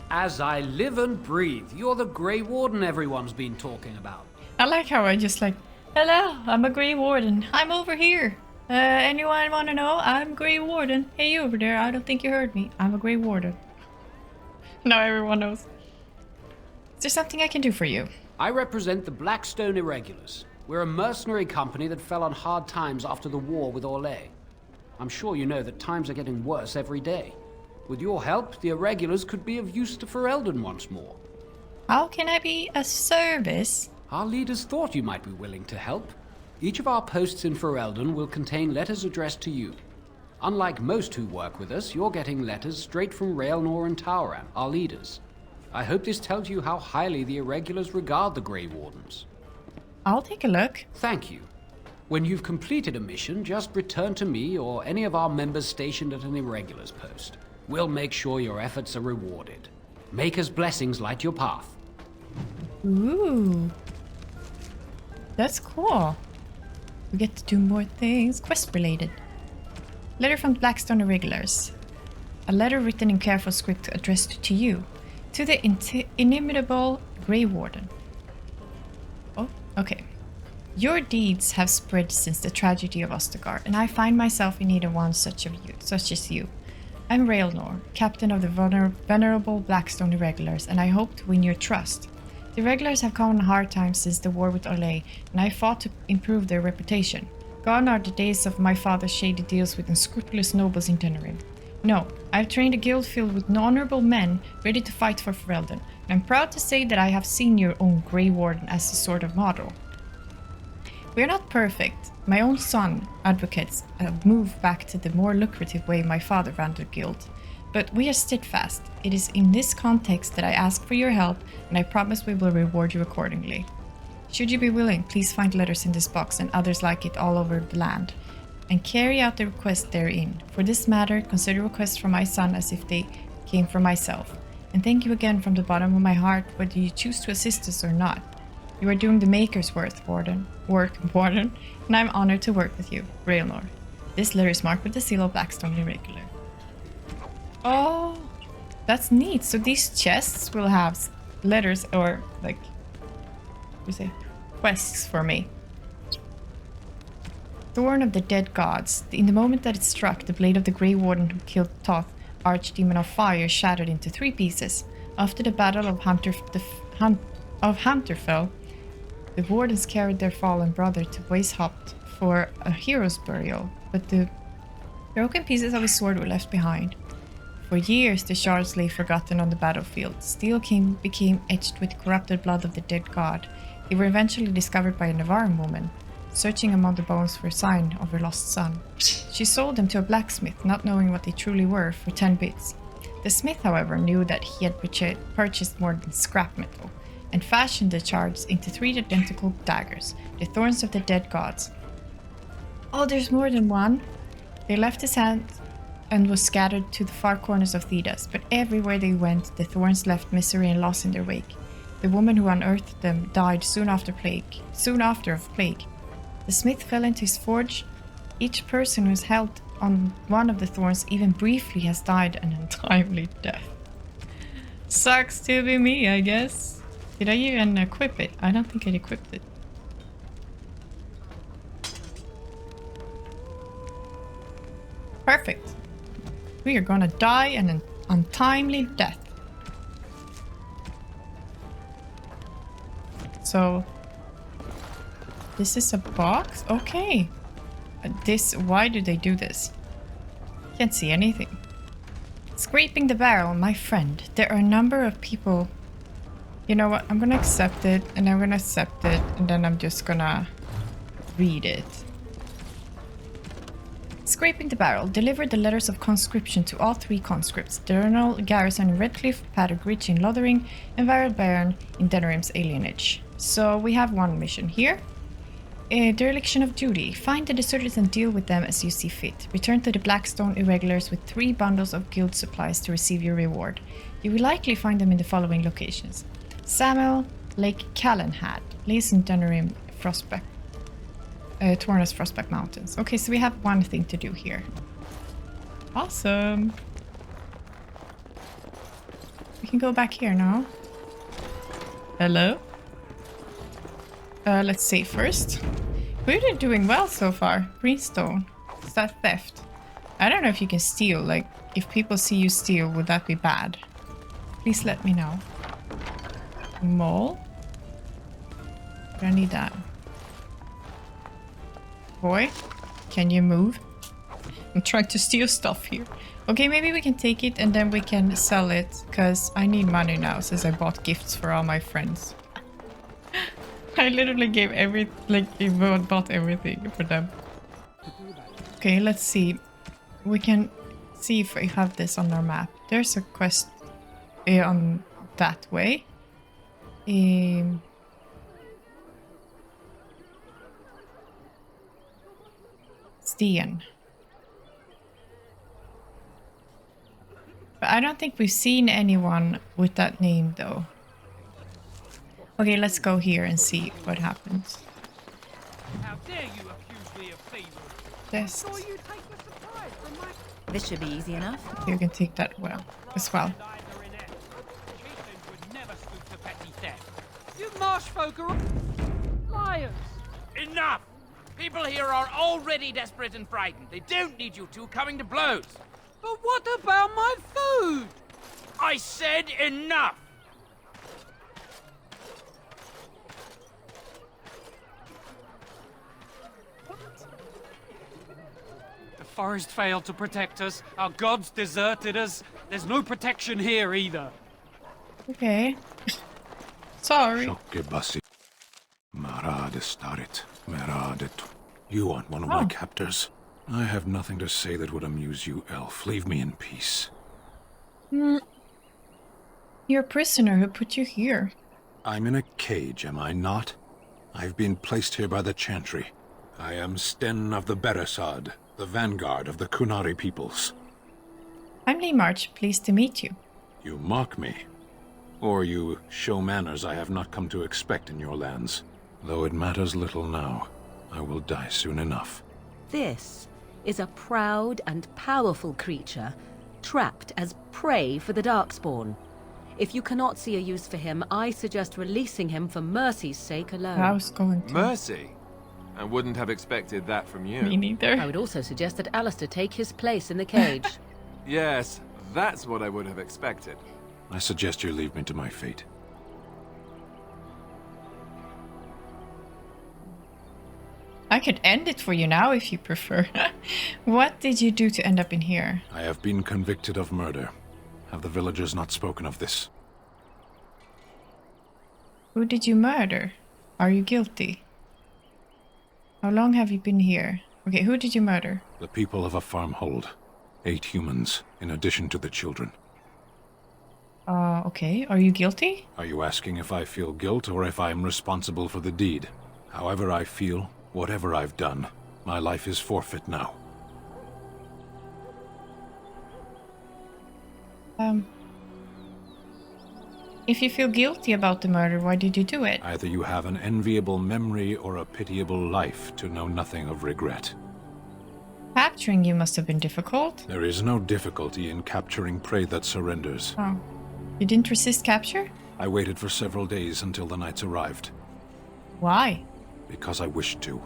As I live and breathe, you're the Grey Warden everyone's been talking about.
I like how I just like, hello, I'm a Grey Warden. I'm over here. Anyone want to know? I'm Grey Warden. Hey, you over there. I don't think you heard me. I'm a Grey Warden. Now everyone knows. Is there something I can do for you?
I represent the Blackstone Irregulars. We're a mercenary company that fell on hard times after the war with Orlais. I'm sure you know that times are getting worse every day. With your help, the Irregulars could be of use to Ferelden once more.
How can I be of service?
Our leaders thought you might be willing to help. Each of our posts in Ferelden will contain letters addressed to you. Unlike most who work with us, you're getting letters straight from Raelnor and Tauran, our leaders. I hope this tells you how highly the Irregulars regard the Grey Wardens.
I'll take a look.
Thank you. When you've completed a mission, just return to me or any of our members stationed at an Irregulars post. We'll make sure your efforts are rewarded. Maker's blessings light your path.
Ooh. That's cool. We get to do more things quest-related. Letter from Blackstone Irregulars. A letter written in careful script addressed to you. To the inimitable Grey Warden. Oh, okay. Your deeds have spread since the tragedy of Ostagar, and I find myself in need of one such as you. I'm Raelnor, captain of the venerable Blackstone Irregulars, and I hope to win your trust. The Irregulars have come on hard times since the war with Orlais, and I fought to improve their reputation. Gone are the days of my father's shady deals with unscrupulous nobles in Denerim. No, I've trained a guild filled with honorable men ready to fight for Ferelden, and I'm proud to say that I have seen your own Grey Warden as a sort of model. We are not perfect. My own son advocates a move back to the more lucrative way my father ran the guild. But we are steadfast. It is in this context that I ask for your help, and I promise we will reward you accordingly. Should you be willing, please find letters in this box and others like it all over the land, and carry out the request therein. For this matter, consider requests from my son as if they came from myself. And thank you again from the bottom of my heart, whether you choose to assist us or not. You are doing the Maker's work, Warden, and I'm honored to work with you, Raelnor. This letter is marked with the seal of Blackstone Irregular. Oh, that's neat. So these chests will have letters, or like, what do you say, quests for me. Thorn of the Dead Gods. In the moment that it struck, the blade of the Grey Warden who killed Thoth, Archdemon of Fire, shattered into 3 pieces. After the battle of Hunterfell, the Wardens carried their fallen brother to Weishaupt for a hero's burial, but the broken pieces of his sword were left behind. For years, the shards lay forgotten on the battlefield. Steel became etched with corrupted blood of the dead god. They were eventually discovered by a Navarran woman, searching among the bones for a sign of her lost son. She sold them to a blacksmith, not knowing what they truly were, for 10 bits. The smith, however, knew that he had purchased more than scrap metal, and fashioned the shards into 3 identical daggers, the thorns of the dead gods. Oh, there's more than one. They left his hand and was scattered to the far corners of Thedas, but everywhere they went, the thorns left misery and loss in their wake. The woman who unearthed them died soon after of plague. The smith fell into his forge. Each person who is held on one of the thorns, even briefly, has died an untimely death. Sucks to be me, I guess. Did I even equip it? I don't think I equipped it. Perfect. We are gonna die an untimely death. So, this is a box? Okay. Why do they do this? Can't see anything. Scraping the barrel, my friend. There are a number of people. You know what? I'm gonna accept it, and I'm gonna accept it, and then I'm just gonna read it. Scraping the barrel. Delivered the letters of conscription to all 3 conscripts. Diurnal Garrison in Redcliffe, Paddock Ridge in Lothering, and Varel Baron in Denerim's alienage. So we have one mission here. A dereliction of duty. Find the deserters and deal with them as you see fit. Return to the Blackstone Irregulars with 3 bundles of guild supplies to receive your reward. You will likely find them in the following locations: Samuel, Lake Callanhad, Lees and Denerim, Frostback, Torna's Frostback Mountains. Okay, so we have one thing to do here. Awesome. We can go back here now. Hello? Let's see first. We're doing well so far. Greenstone. Is that theft? I don't know if you can steal. Like, if people see you steal, would that be bad? Please let me know. Mole? I don't need that. Boy, can you move? I'm trying to steal stuff here. Okay, maybe we can take it and then we can sell it, because I need money now since I bought gifts for all my friends. I literally gave bought everything for them. Okay, let's see. We can see if we have this on our map. There's a quest on that way. Stian. But I don't think we've seen anyone with that name though. Okay, let's go here and see what happens.
How dare you accuse me of thievery?
This.
This should be easy enough.
You can take that as well.
You marsh folk are liars. Enough! People here are already desperate and frightened. They don't need you two coming to blows. But what about my food? I said enough!
The forest failed to protect us. Our gods deserted us. There's no protection here either.
Okay. Sorry.
You aren't one of my captors. I have nothing to say that would amuse you, elf. Leave me in peace.
You're a prisoner. Who put you here?
I'm in a cage, am I not? I've been placed here by the Chantry. I am Sten of the Beresad, the vanguard of the Kunari peoples.
I'm Lee March. Pleased to meet you.
You mock me. Or you show manners I have not come to expect in your lands. Though it matters little now. I will die soon enough.
This is a proud and powerful creature, trapped as prey for the Darkspawn. If you cannot see a use for him, I suggest releasing him for mercy's sake alone.
I was going to.
Mercy? I wouldn't have expected that from you.
Me neither.
I would also suggest that Alistair take his place in the cage.
Yes, that's what I would have expected.
I suggest you leave me to my fate.
I could end it for you now if you prefer. What did you do to end up in here?
I have been convicted of murder. Have the villagers not spoken of this?
Who did you murder? Are you guilty? How long have you been here? Okay, who did you murder?
The people of a farmhold. 8 humans, in addition to the children.
Okay. Are you guilty?
Are you asking if I feel guilt or if I am responsible for the deed? However I feel, whatever I've done, my life is forfeit now.
If you feel guilty about the murder, why did you do it?
Either you have an enviable memory or a pitiable life to know nothing of regret.
Capturing you must have been difficult.
There is no difficulty in capturing prey that surrenders.
Oh. You didn't resist capture?
I waited for several days until the knights arrived.
Why?
Because I wished to.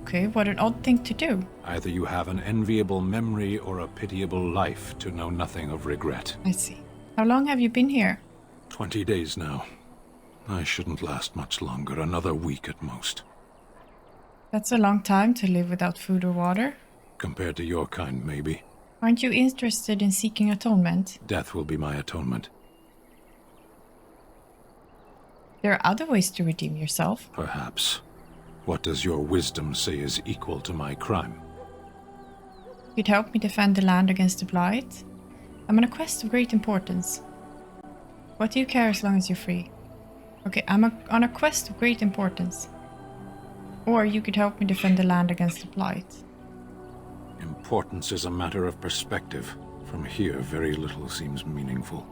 Okay, what an odd thing to do.
Either you have an enviable memory or a pitiable life to know nothing of regret.
I see. How long have you been here?
20 days now. I shouldn't last much longer, another week at most.
That's a long time to live without food or water.
Compared to your kind, maybe.
Aren't you interested in seeking atonement?
Death will be my atonement.
There are other ways to redeem yourself.
Perhaps. What does your wisdom say is equal to my crime?
You'd help me defend the land against the Blight? I'm on a quest of great importance. What do you care as long as you're free? Okay, I'm on a quest of great importance. Or you could help me defend the land against the Blight.
Importance is a matter of perspective. From here, very little seems meaningful.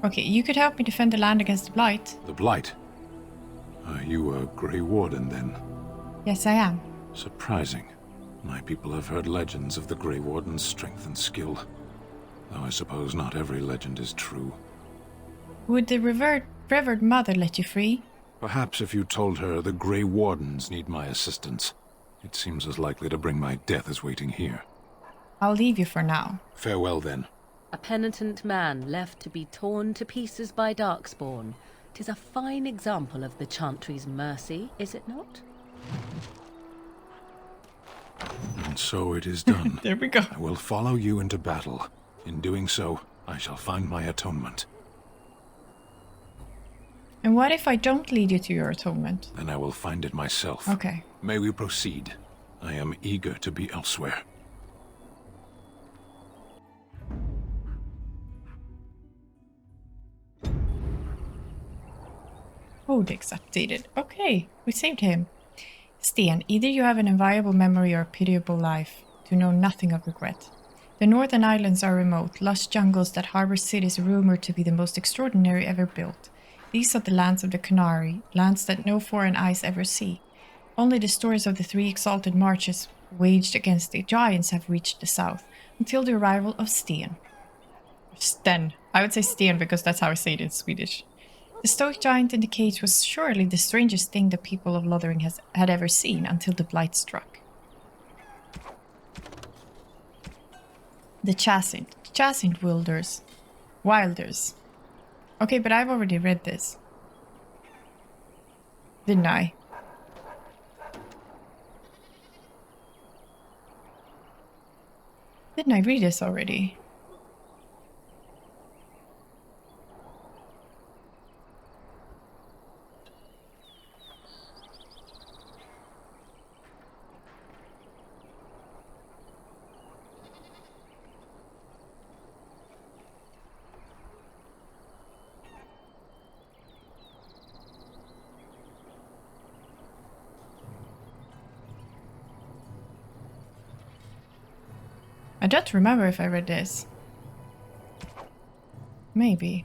Okay, you could help me defend the land against the Blight.
The Blight? Are you a Grey Warden, then?
Yes, I am.
Surprising. My people have heard legends of the Grey Warden's strength and skill. Though I suppose not every legend is true.
Would the revered mother let you free?
Perhaps if you told her the Grey Wardens need my assistance. It seems as likely to bring my death as waiting here.
I'll leave you for now.
Farewell, then.
A penitent man left to be torn to pieces by Darkspawn. 'Tis a fine example of the Chantry's mercy, is it not?
And so it is done.
There we go.
I will follow you into battle. In doing so, I shall find my atonement.
And what if I don't lead you to your atonement?
Then I will find it myself.
Okay.
May we proceed? I am eager to be elsewhere.
Codex updated. Okay, we saved him. Sten, either you have an inviolable memory or a pitiable life, to know nothing of regret. The northern islands are remote, lush jungles that harbor cities rumored to be the most extraordinary ever built. These are the lands of the Canary, lands that no foreign eyes ever see. Only the stories of the 3 exalted marches waged against the giants have reached the south, until the arrival of Sten. Sten. I would say Sten because that's how I say it in Swedish. The stoic giant in the cage was surely the strangest thing the people of Lothering had ever seen until the Blight struck. The Chasint Wilders. Okay, but I've already read this. Didn't I? Didn't I read this already? I don't remember if I read this. Maybe.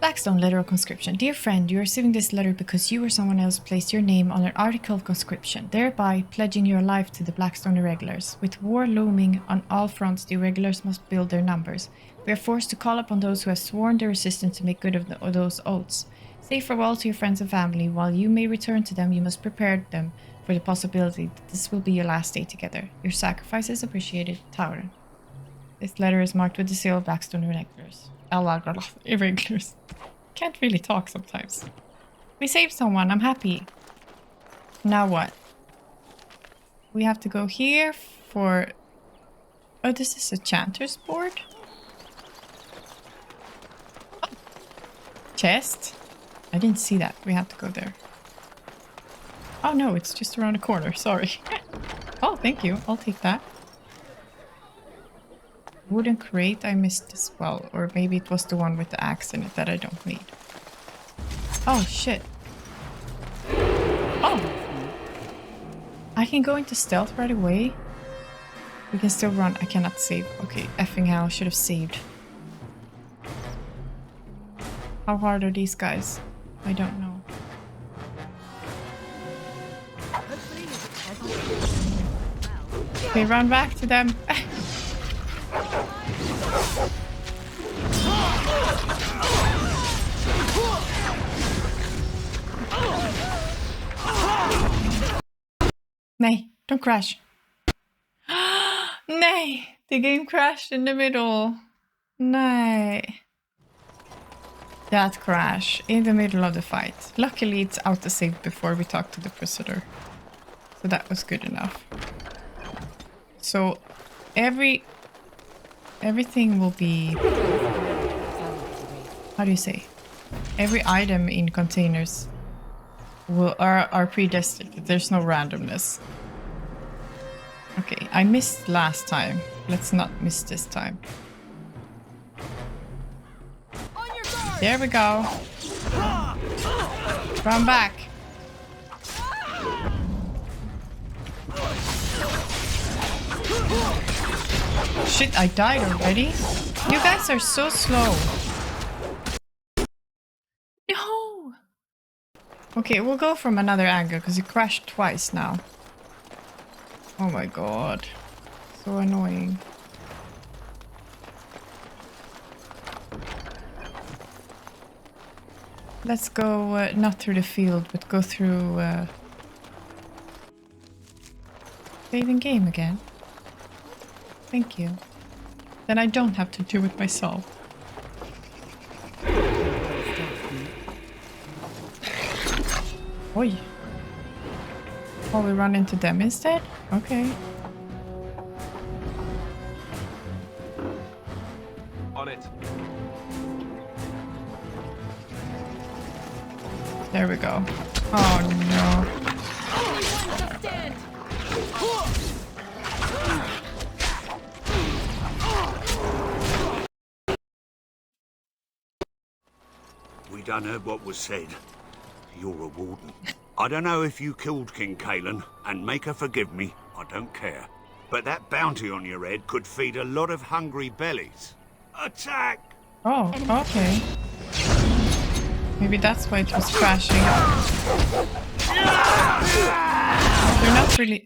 Blackstone letter of conscription. Dear friend, you are receiving this letter because you or someone else placed your name on an article of conscription, thereby pledging your life to the Blackstone Irregulars. With war looming on all fronts, the Irregulars must build their numbers. We are forced to call upon those who have sworn their resistance to make good of those oaths. Say farewell to your friends and family. While you may return to them, you must prepare them for the possibility that this will be your last day together. Your sacrifice is appreciated, Tauren. This letter is marked with the seal of Blackstone Irregulars. Irregulars. Can't really talk sometimes. We saved someone, I'm happy. Now what? We have to go here for... Oh, this is a chanter's board? Oh. Chest? I didn't see that. We have to go there. Oh no, it's just around the corner, sorry. Oh, thank you. I'll take that. Wooden crate I missed as well. Or maybe it was the one with the axe in it that I don't need. Oh, shit. Oh! I can go into stealth right away. We can still run. I cannot save. Okay, effing hell. I should have saved. How hard are these guys? I don't know. Okay, run back to them. Nay, don't crash. Nay, the game crashed in the middle. Nay. That crash in the middle of the fight. Luckily it's auto-saved before we talked to the prisoner. So that was good enough. So everything will be... How do you say? Every item in containers are predestined. There's no randomness. Okay, I missed last time. Let's not miss this time. There we go. Run back. Shit, I died already. You guys are so slow. No. Okay, we'll go from another angle because it crashed twice now. Oh my god. So annoying. Let's go not through the field, but go through saving game again. Thank you. Then I don't have to do it myself. Oi. Oh, we run into them instead? Okay.
On it.
There we go. Oh no.
We done heard what was said. You're a warden. I don't know if you killed King Kalen, and make her forgive me, I don't care. But that bounty on your head could feed a lot of hungry bellies. Attack!
Oh, okay. Maybe that's why it was crashing. They're not really...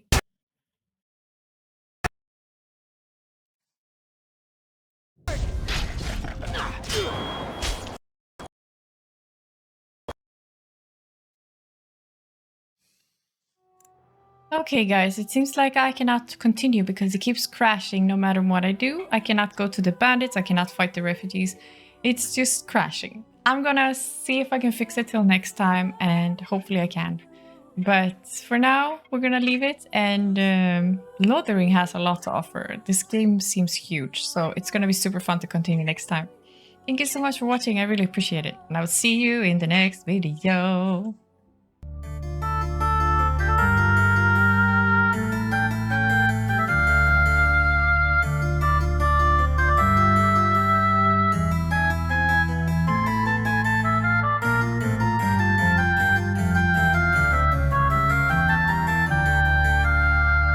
Okay guys, it seems like I cannot continue because it keeps crashing no matter what I do. I cannot go to the bandits, I cannot fight the refugees. It's just crashing. I'm gonna see if I can fix it till next time and hopefully I can. But for now, we're gonna leave it and Lothering has a lot to offer. This game seems huge, so it's gonna be super fun to continue next time. Thank you so much for watching, I really appreciate it. And I will see you in the next video.